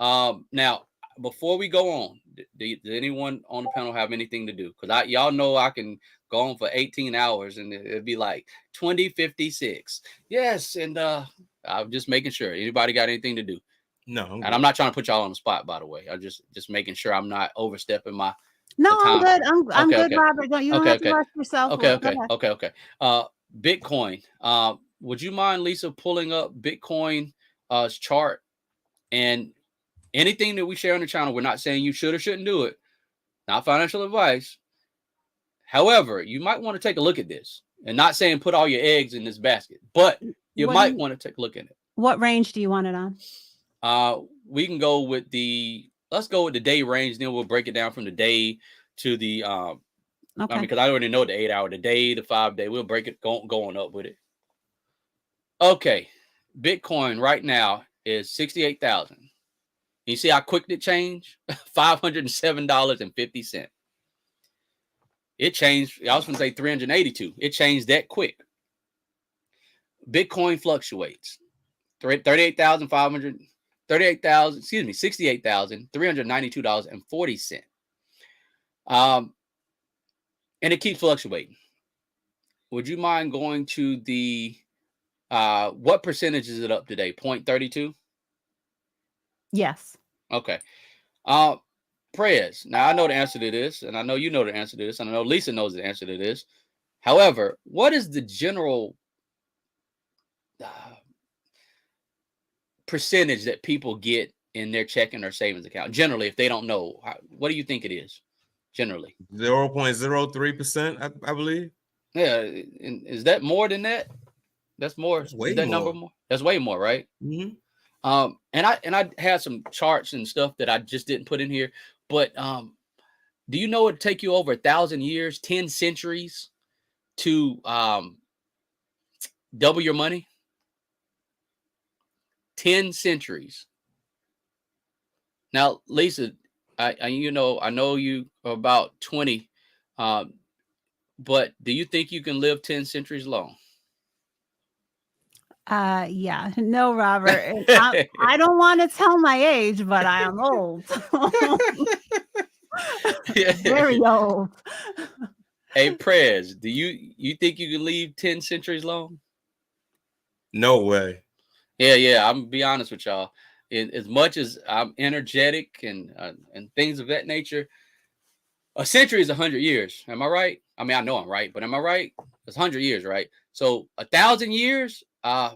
now before we go on, does anyone on the panel have anything to do? Because y'all know I can go on for 18 hours and it'd be like 20:56. Yes, and I'm just making sure. Anybody got anything to do? No. I'm not trying to put y'all on the spot, by the way. I'm just making sure I'm not overstepping my. No, I'm good. I'm good, Robert. You don't have to rush yourself. Okay. Bitcoin. Would you mind, Lisa, pulling up Bitcoin chart? And anything that we share on the channel, we're not saying you should or shouldn't do it. Not financial advice. However, you might want to take a look at this, and not saying put all your eggs in this basket, but you might want to take a look at it. What range do you want it on? We can go with let's go with the day range. Then we'll break it down from the day to the, Okay. I mean, because I already know the 8 hour, the day, the 5 day. We'll break it going up with it. Okay. Bitcoin right now is 68,000. You see how quick it changed? $507.50. It changed. I was going to say 382. It changed that quick. Bitcoin fluctuates. 68,392.40. And it keeps fluctuating. Would you mind going to the what percentage is it up today? 0.32? Yes. Okay. Prez, now I know the answer to this, and I know you know the answer to this, and I know Lisa knows the answer to this. However, what is the general percentage that people get in their checking or savings account? Generally, if they don't know, what do you think it is? Generally, 0.03%, I believe. Yeah, is that more than that? That's more. That's way Is that more. number more? That's way more, right? Mm-hmm. And I had some charts and stuff that I just didn't put in here. But do you know it'd take you over 1,000 years, 10 centuries to double your money? 10 centuries. Now, Lisa, I know you are about 20, but do you think you can live 10 centuries long? Yeah. No, Robert. I don't want to tell my age, but I am old. Very old. Hey, Prez, do you think you can live 10 centuries long? No way. Yeah. I'm gonna be honest with y'all. As much as I'm energetic and things of that nature, a century is 100 years. Am I right? I mean, I know I'm right, but am I right? It's 100 years, right? So 1,000 years,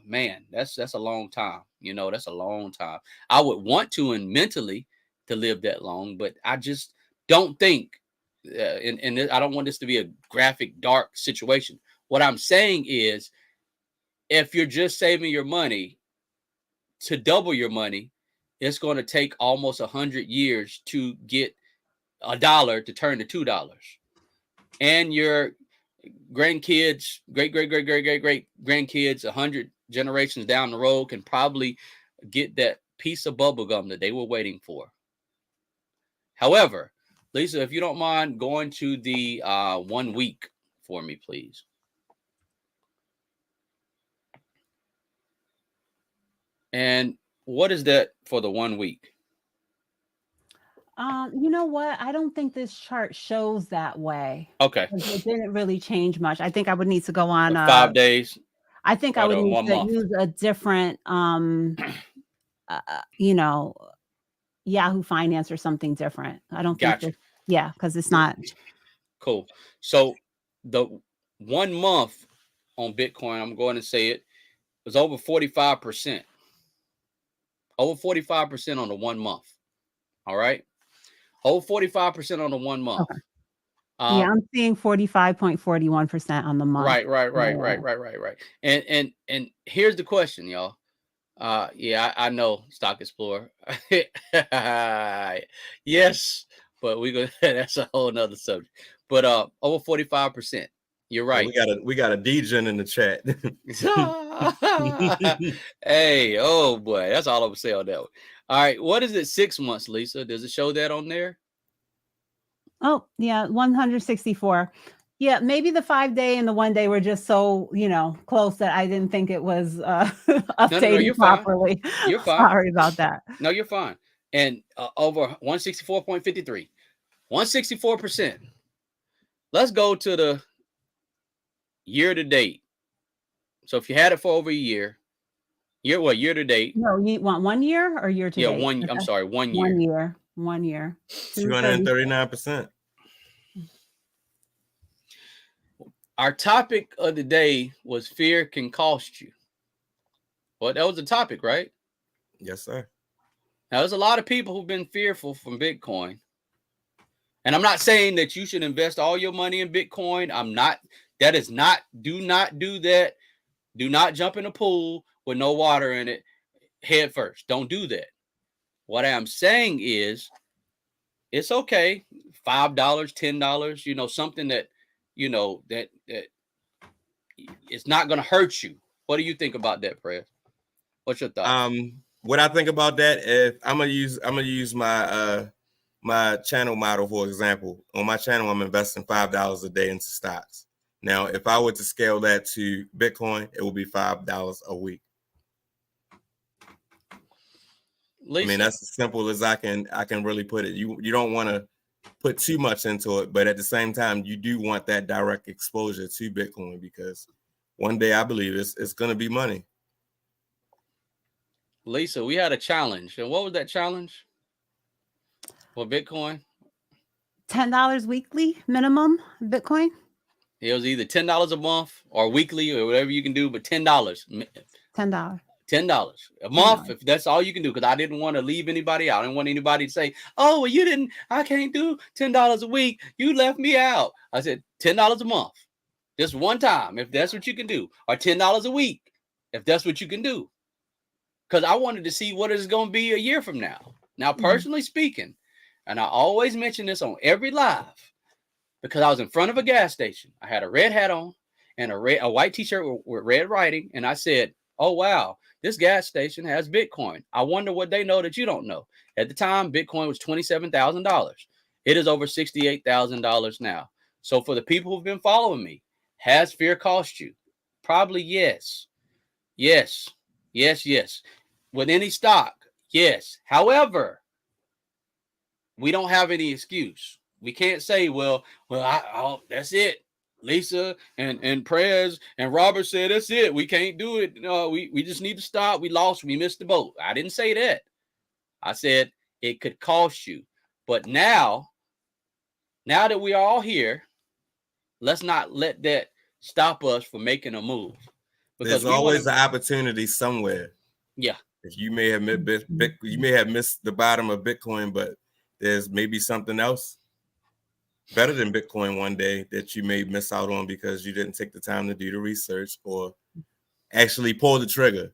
man, that's a long time. That's a long time. I would want to and mentally to live that long, but I just don't think. And I don't want this to be a graphic, dark situation. What I'm saying is, if you're just saving your money to double your money, it's going to take almost 100 years to get $1 to turn to $2. And your grandkids, great grandkids, 100 generations down the road can probably get that piece of bubble gum that they were waiting for. However, Lisa, if you don't mind going to the 1 week for me, please. And what is that for the 1 week? You know what? I don't think this chart shows that way. Okay. It didn't really change much. I think I would need to go on 5 days. I think I would need to month. use a different Yahoo Finance or something different. I don't think that, because it's not cool. So the 1 month on Bitcoin, I'm going to say it was over 45%. Over 45% on the 1 month. All right. Over 45% on the 1 month. Okay. Yeah, I'm seeing 45.41% on the month. Right. And here's the question, y'all. I know Stock Explorer. Yes, but that's a whole nother subject. But over 45%. You're right. We got a degen in the chat. Hey, oh boy, that's all I'm gonna say on that one. All right, what is it 6 months, Lisa? Does it show that on there? Oh, yeah, 164. Yeah, maybe the 5 day and the 1 day were just so, close that I didn't think it was updated you're properly. Fine. You're fine. Sorry about that. No, you're fine. And over 164.53, 164%. Let's go to the year to date. So if you had it for over a year to date? No, you want 1 year or year to date? Yeah, I'm sorry, 1 year. 1 year. 239%. Our topic of the day was fear can cost you. Well, that was the topic, right? Yes, sir. Now, there's a lot of people who've been fearful from Bitcoin. And I'm not saying that you should invest all your money in Bitcoin. Do not do that. Do not jump in a pool with no water in it head first. Don't do that. What I'm saying is, it's okay, $5, $10, something that, that it's not going to hurt you. What do you think about that, Prez? What's your thoughts? What I think about that, if I'm gonna use my my channel model for example. On my channel, I'm investing $5 a day into stocks. Now, if I were to scale that to Bitcoin, it will be $5 a week. Lisa. I mean, that's as simple as I can really put it. You don't want to put too much into it, but at the same time, you do want that direct exposure to Bitcoin, because one day I believe it's going to be money. Lisa, we had a challenge. And what was that challenge for Bitcoin? $10 weekly minimum Bitcoin. It was either $10 a month or weekly or whatever you can do, but $10. $10. $10 a month, if that's all you can do, because I didn't want to leave anybody out. I didn't want anybody to say, oh, well, I can't do $10 a week. You left me out. I said $10 a month, just one time, if that's what you can do, or $10 a week, if that's what you can do. Because I wanted to see what it's going to be a year from now. Now, personally speaking, and I always mention this on every live, because I was in front of a gas station. I had a red hat on and a white t-shirt with red writing, and I said, oh, wow, this gas station has Bitcoin. I wonder what they know that you don't know. At the time, Bitcoin was $27,000. It is over $68,000 now. So for the people who've been following me, has fear cost you? Probably yes. Yes. Yes, yes. With any stock, yes. However, we don't have any excuse. We can't say, well, that's it. Lisa and Prez and Robert said that's it. We can't do it. We just need to stop. We lost. We missed the boat. I didn't say that. I said it could cost you. But now that we are all here, let's not let that stop us from making a move. Because there's always an opportunity somewhere. Yeah. If you may have missed the bottom of Bitcoin, but there's maybe something else better than Bitcoin one day that you may miss out on because you didn't take the time to do the research or actually pull the trigger.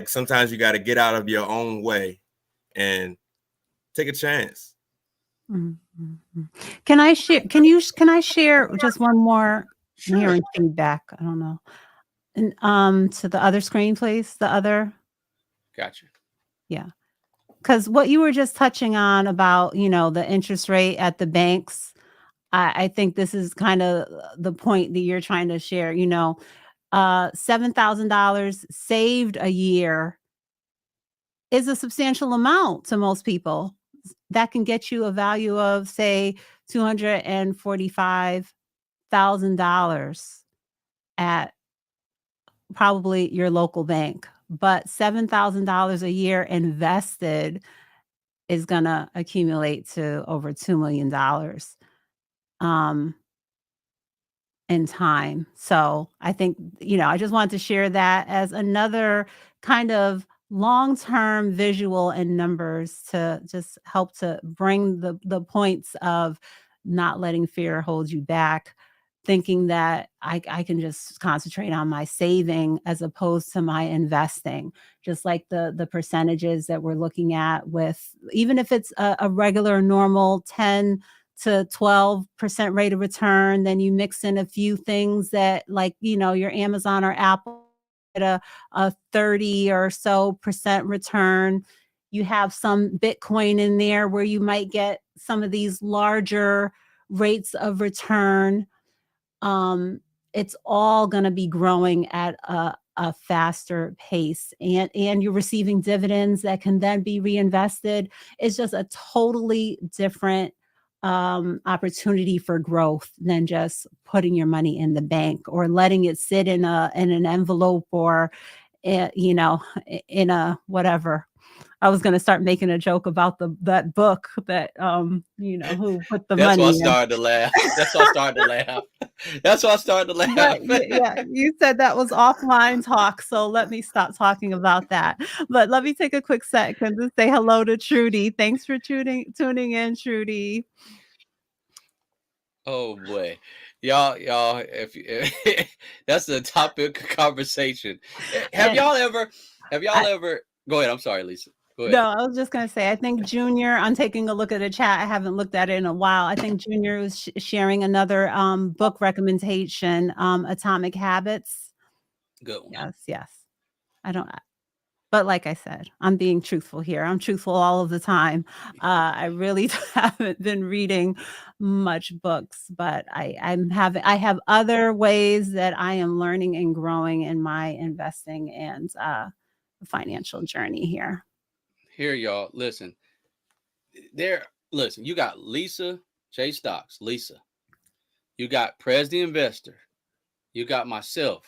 Sometimes you gotta get out of your own way and take a chance. Mm-hmm. Can I share just one more? Sure. Hearing feedback. I don't know. And to the other screen, please. The other. Gotcha. Yeah. Because what you were just touching on about, the interest rate at the banks, I think this is kind of the point that you're trying to share. $7,000 saved a year is a substantial amount to most people. That can get you a value of, say, $245,000 at probably your local bank. But $7,000 a year invested is going to accumulate to over $2 million in time. So I think, I just wanted to share that as another kind of long-term visual and numbers to just help to bring the points of not letting fear hold you back, thinking that I can just concentrate on my saving as opposed to my investing, just like the percentages that we're looking at with, even if it's a regular normal 10 to 12% rate of return, then you mix in a few things that, like, your Amazon or Apple at a 30 or so percent return. You have some Bitcoin in there where you might get some of these larger rates of return. It's all going to be growing at a faster pace, and you're receiving dividends that can then be reinvested. It's just a totally different opportunity for growth than just putting your money in the bank or letting it sit in an envelope or in a whatever. I was going to start making a joke about that book that who put the That's money. Why I started to laugh. That's why I started to laugh. That's why I started to laugh. Yeah, you said that was offline talk, so let me stop talking about that. But let me take a quick second to say hello to Trudy. Thanks for tuning in, Trudy. Oh boy, y'all, if that's a topic of conversation. Have y'all ever Go ahead. I'm sorry, Lisa. Go ahead. No, I was just gonna say, I think Junior, I'm taking a look at the chat. I haven't looked at it in a while. I think Junior was sharing another book recommendation, Atomic Habits. Good one. Yes. I don't, but like I said, I'm being truthful here. I'm truthful all of the time. I really haven't been reading much books, but I have other ways that I am learning and growing in my investing and financial journey here. Here, y'all. Listen. Listen, you got Lisa J. Stocks. Lisa. You got Prez-The-Investor. You got myself.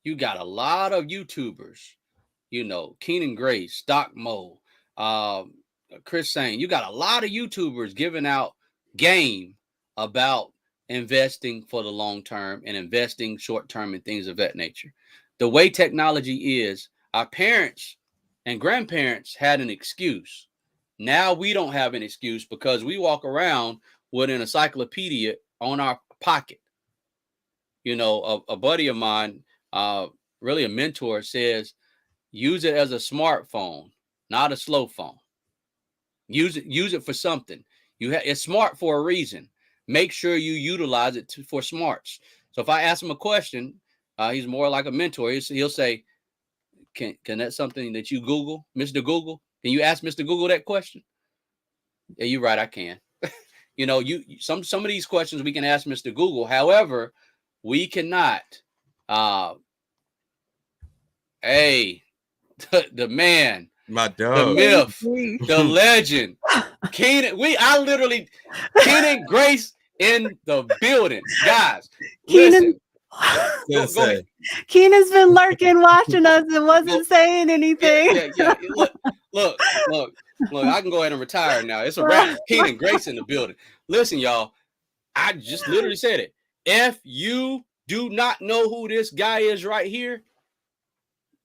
You got a lot of YouTubers. You know, Keenan Grace, Stock Mo, Chris Sane. You got a lot of YouTubers giving out game about investing for the long term and investing short term and things of that nature. The way technology is, our parents and grandparents had an excuse. Now we don't have an excuse because we walk around with an encyclopedia on our pocket. You know, a buddy of mine, really a mentor, says, use it as a smartphone, not a slow phone. Use it for something. It's smart for a reason. Make sure you utilize it for smarts. So if I ask him a question, he's more like a mentor. He'll say, "Can that something that you Google, Mr. Google? Can you ask Mr. Google that question?" Yeah, you're right. I can. You know, some of these questions we can ask Mr. Google. However, we cannot. Hey, the man, My the dog. myth, the legend, Keenan. Keenan Grace in the building, guys. Keenan, Listen, go ahead. Keenan's been lurking, watching us, and wasn't saying anything. Yeah. Look. I can go ahead and retire now. It's a wrap. Keenan Grace in the building. Listen, y'all. I just literally said it. If you do not know who this guy is right here,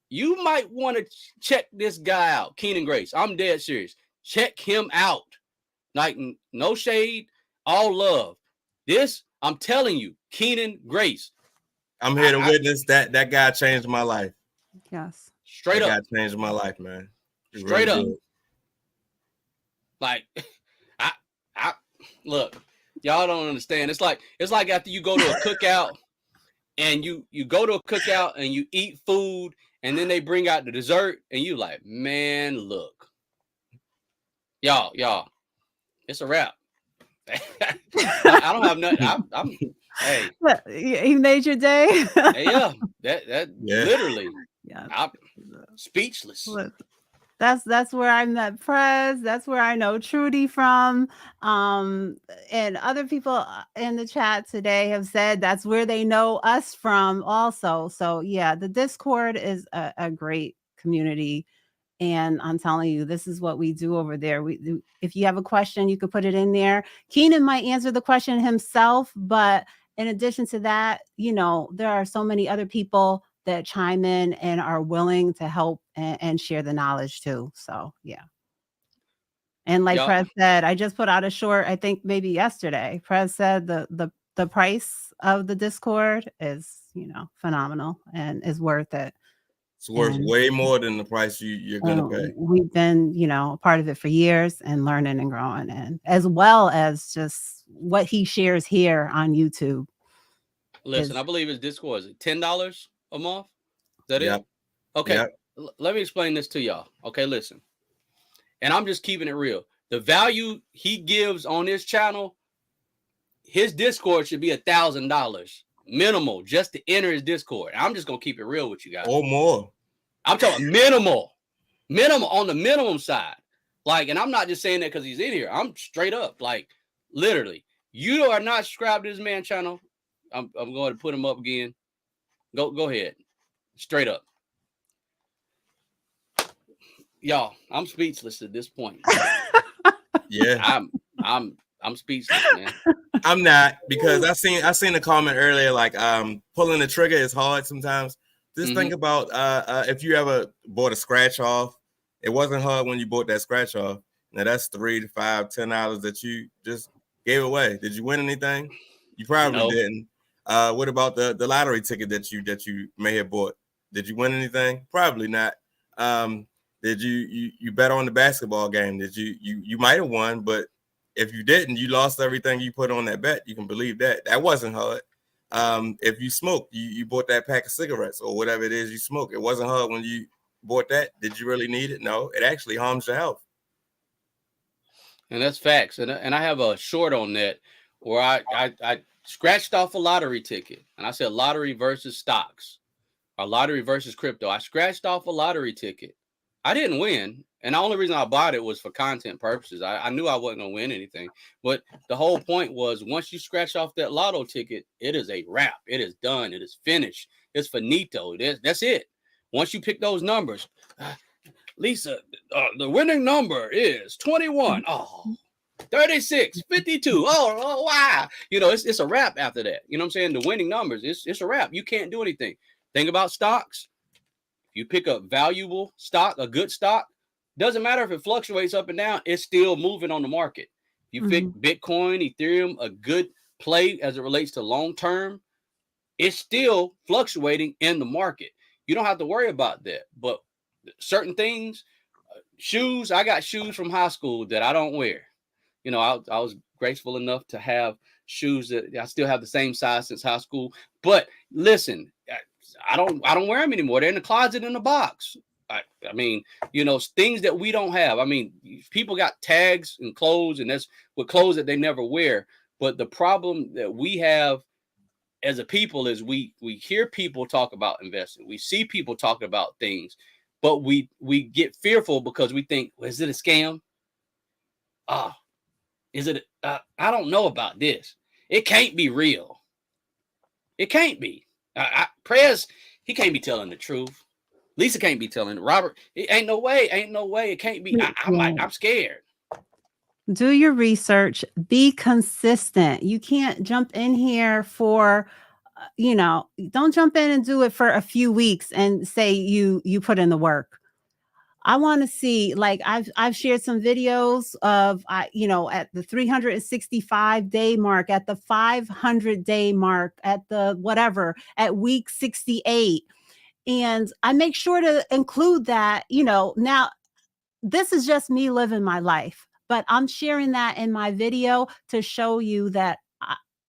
you might want to check this guy out, Keenan Grace. I'm dead serious. Check him out. Like, no shade, all love. This, I'm telling you, Keenan Grace. I'm here to witness that guy changed my life. Yes. Straight up. That guy changed my life, man. Straight up. Like, I look, y'all don't understand. It's like after you go to a cookout and you go to a cookout and you eat food and then they bring out the dessert and you like, man, look. Y'all, it's a wrap. I don't have nothing. Hey. He made your day? Yeah, that literally. Yeah. I'm speechless. That's where I met Prez. That's where I know Trudy from. And other people in the chat today have said that's where they know us from also. So yeah, the Discord is a great community. And I'm telling you, this is what we do over there. If you have a question, you could put it in there. Keenan might answer the question himself, but in addition to that, you know, there are so many other people that chime in and are willing to help and share the knowledge too. So yeah. And like Prez said, I just put out a short, I think maybe yesterday. Prez said the price of the Discord is, you know, phenomenal and is worth it. It's worth way more than the price you're gonna pay. We've been, you know, a part of it for years and learning and growing, and as well as just what he shares here on YouTube. Listen, I believe his Discord is $10 a month. Is that it? Okay. Yep. Let me explain this to y'all. Okay, listen. And I'm just keeping it real. The value he gives on his channel, his Discord should be $1,000 minimal just to enter his Discord. I'm just gonna keep it real with you guys. Or more. I'm talking minimal on the minimum side. Like, and I'm not just saying that because he's in here. I'm straight up, like, literally. You are not subscribed to this man's channel. I'm going to put him up again. Go ahead. Straight up. Y'all, I'm speechless at this point. Yeah. I'm speechless, man. I'm not, because I seen a comment earlier, like pulling the trigger is hard sometimes. Just think about if you ever bought a scratch off. It wasn't hard when you bought that scratch off. Now that's $3 to $5, $10 that you just gave away. Did you win anything? You probably didn't. What about the lottery ticket that you may have bought? Did you win anything? Probably not. Did you bet on the basketball game? Did you might have won, but if you didn't, you lost everything you put on that bet. You can believe that. That wasn't hard. If you smoked, you bought that pack of cigarettes or whatever it is you smoke. It wasn't hard when you bought that. Did you really need it? No, it actually harms your health. And that's facts. And I have a short on that where I scratched off a lottery ticket. And I said lottery versus stocks or lottery versus crypto. I scratched off a lottery ticket. I didn't win. And the only reason I bought it was for content purposes. I knew I wasn't going to win anything. But the whole point was once you scratch off that lotto ticket, it is a wrap. It is done. It is finished. It's finito. That's it. Once you pick those numbers, Lisa, the winning number is 21. Oh, 36, 52. Oh, wow. It's a wrap after that. You know what I'm saying? The winning numbers, it's a wrap. You can't do anything. Think about stocks. You pick a valuable stock, a good stock, doesn't matter if it fluctuates up and down, it's still moving on the market. You pick Bitcoin, Ethereum, a good play as it relates to long term, it's still fluctuating in the market. You don't have to worry about that. But certain things, shoes, I got shoes from high school that I don't wear. I was graceful enough to have shoes that I still have the same size since high school. But listen, I don't wear them anymore. They're in the closet in the box. I mean, things that we don't have. I mean, people got tags and clothes, and that's with clothes that they never wear. But the problem that we have as a people is we hear people talk about investing. We see people talking about things, but we get fearful because we think, well, is it a scam? Is it? I don't know about this. It can't be real. It can't be. Prez, he can't be telling the truth. Lisa can't be telling it. Robert, it ain't no way. It can't be. I'm scared. Do your research. Be consistent. You can't jump in here for, don't jump in and do it for a few weeks and say you put in the work. I want to see, like I've shared some videos of, at the 365-day mark, at the 500-day mark, at the whatever, at week 68. And I make sure to include that, now this is just me living my life, but I'm sharing that in my video to show you that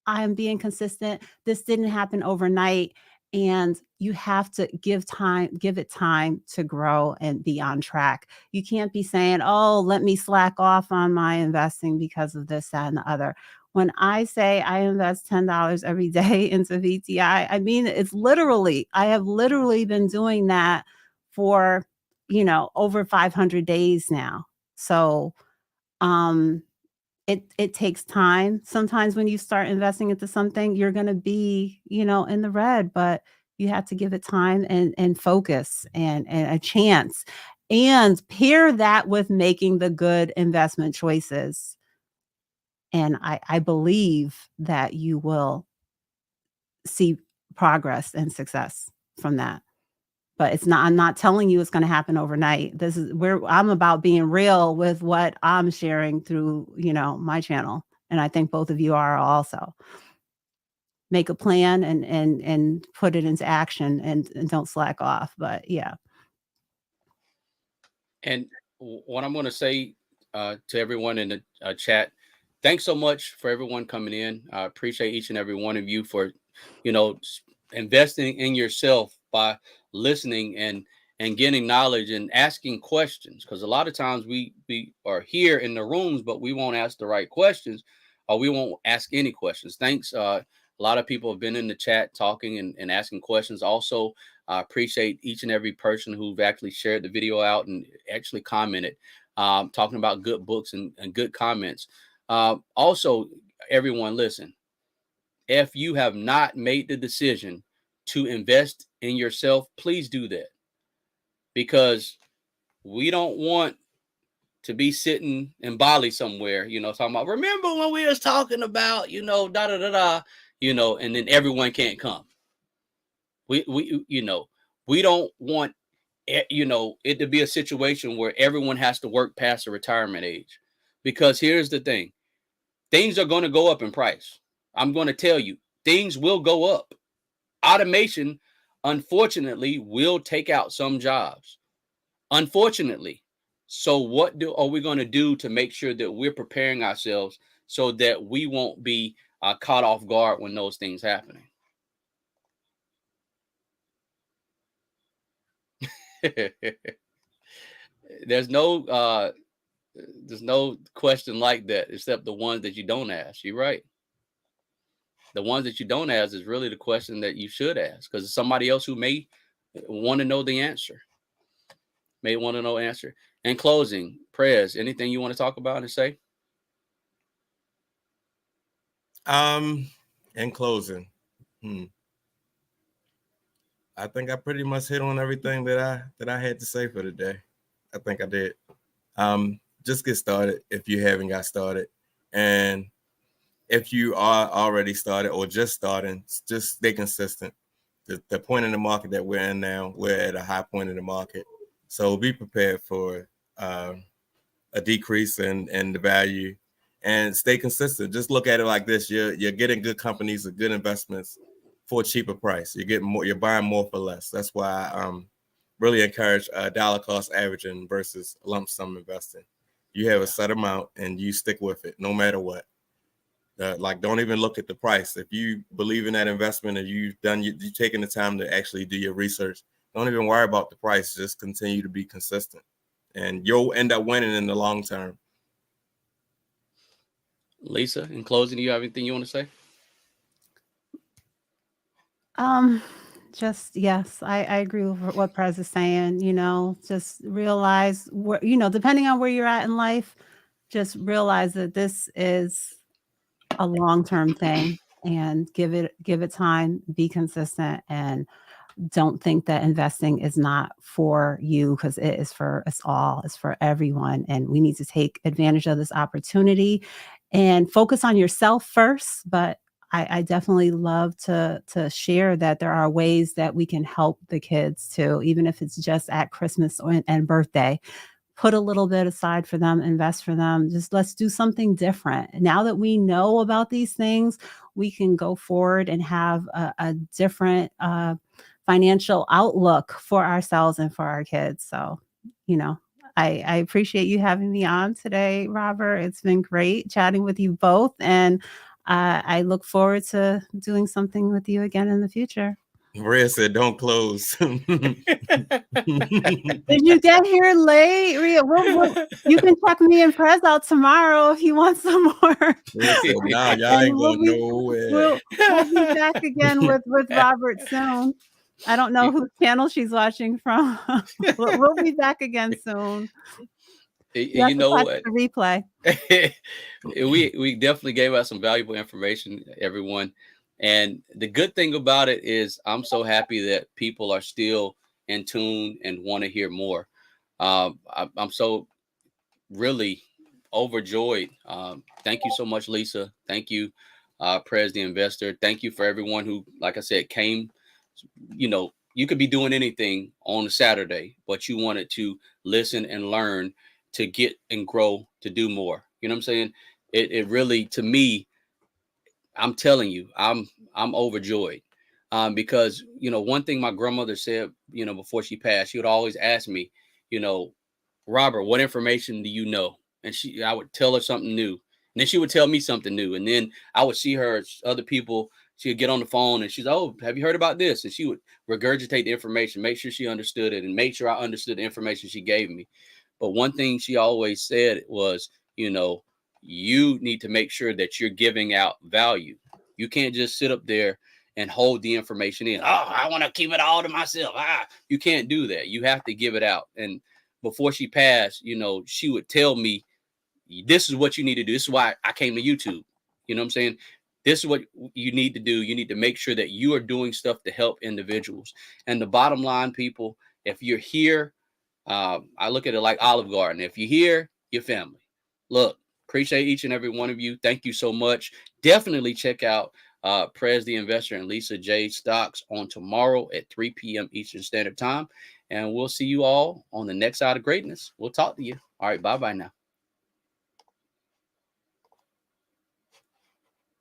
I am being consistent. This didn't happen overnight. And you have to give it time to grow and be on track. You can't be saying, oh, let me slack off on my investing because of this, that, and the other. When I say I invest $10 every day into VTI, I mean, I have literally been doing that for, over 500 days now. So, it takes time. Sometimes when you start investing into something, you're going to be, in the red, but you have to give it time and focus and a chance, and pair that with making the good investment choices. And I believe that you will see progress and success from that. But I'm not telling you it's going to happen overnight. This is where I'm about being real with what I'm sharing through, my channel. And I think both of you are also. Make a plan and put it into action and don't slack off. But yeah. And what I'm going to say to everyone in the chat, thanks so much for everyone coming in. I appreciate each and every one of you for, investing in yourself by listening and getting knowledge and asking questions. Because a lot of times we are here in the rooms, but we won't ask the right questions, or we won't ask any questions. Thanks. A lot of people have been in the chat talking and asking questions. Also, I appreciate each and every person who've actually shared the video out and actually commented, talking about good books and good comments. Also, everyone, listen, if you have not made the decision to invest in yourself, please do that, because we don't want to be sitting in Bali somewhere, talking about, remember when we was talking about, and then everyone can't come. We don't want, it to be a situation where everyone has to work past the retirement age, because here's the thing. Things are going to go up in price. I'm going to tell you, things will go up. Automation, unfortunately, will take out some jobs. unfortunately. So what are we going to do to make sure that we're preparing ourselves so that we won't be caught off guard when those things happening? There's no question like that except the ones that you don't ask. You're right. The ones that you don't ask is really the question that you should ask, because it's somebody else who may want to know the answer. May want to know answer. In closing, Prez, anything you want to talk about and say? In closing, I think I pretty much hit on everything that I had to say for the day. I think I did. Just get started if you haven't got started, and if you are already started or just starting, just stay consistent. The point in the market that we're in now, we're at a high point in the market, so be prepared for a decrease in the value, and stay consistent. Just look at it like this: you're getting good companies or good investments for a cheaper price. You're getting more. You're buying more for less. That's why I really encourage dollar cost averaging versus lump sum investing. You have a set amount and you stick with it no matter what. Like, don't even look at the price. If you believe in that investment and you've taken the time to actually do your research, don't even worry about the price. Just continue to be consistent, and you'll end up winning in the long term. Lisa, in closing, do you have anything you want to say? Just yes, I agree with what Prez is saying. Just realize where, depending on where you're at in life, just realize that this is a long-term thing, and give it time, be consistent, and don't think that investing is not for you, because it is for us all. It's for everyone, and we need to take advantage of this opportunity and focus on yourself first. But I definitely love to share that there are ways that we can help the kids too, even if it's just at Christmas and birthday. Put a little bit aside for them, invest for them. Just let's do something different. Now that we know about these things, we can go forward and have a different financial outlook for ourselves and for our kids. So, I appreciate you having me on today, Robert. It's been great chatting with you both. And I look forward to doing something with you again in the future. Maria said, "Don't close." Did you get here late, Rhea? You can check me and Prez out tomorrow if you want some more. Maria said, "Nah, y'all ain't going nowhere." We'll be back again with Robert soon. I don't know whose channel she's watching from. We'll be back again soon. You know what? The replay. we definitely gave out some valuable information, everyone. And the good thing about it is I'm so happy that people are still in tune and want to hear more. I'm so really overjoyed. Thank you so much, Lisa. Thank you, Prez-The-Investor. Thank you for everyone who, like I said, came. You could be doing anything on a Saturday, but you wanted to listen and learn, to get and grow, to do more. You know what I'm saying? It really, to me, I'm telling you, I'm overjoyed. Because, one thing my grandmother said, before she passed, she would always ask me, Robert, what information do you know? And I would tell her something new. And then she would tell me something new. And then I would see her, other people, she would get on the phone and she's, "Oh, have you heard about this?" And she would regurgitate the information, make sure she understood it, and make sure I understood the information she gave me. But one thing she always said was, you need to make sure that you're giving out value. You can't just sit up there and hold the information in. "Oh, I want to keep it all to myself." You can't do that. You have to give it out. And before she passed, she would tell me, "This is what you need to do. This is why I came to YouTube." You know what I'm saying? This is what you need to do. You need to make sure that you are doing stuff to help individuals. And the bottom line, people, if you're here, I look at it like Olive Garden. If you're here, your family. Look, appreciate each and every one of you. Thank you so much. Definitely check out Prez-The-Investor and Lisa J Stocks on tomorrow at 3 p.m. Eastern Standard Time. And we'll see you all on the next side of greatness. We'll talk to you. All right. Bye-bye now.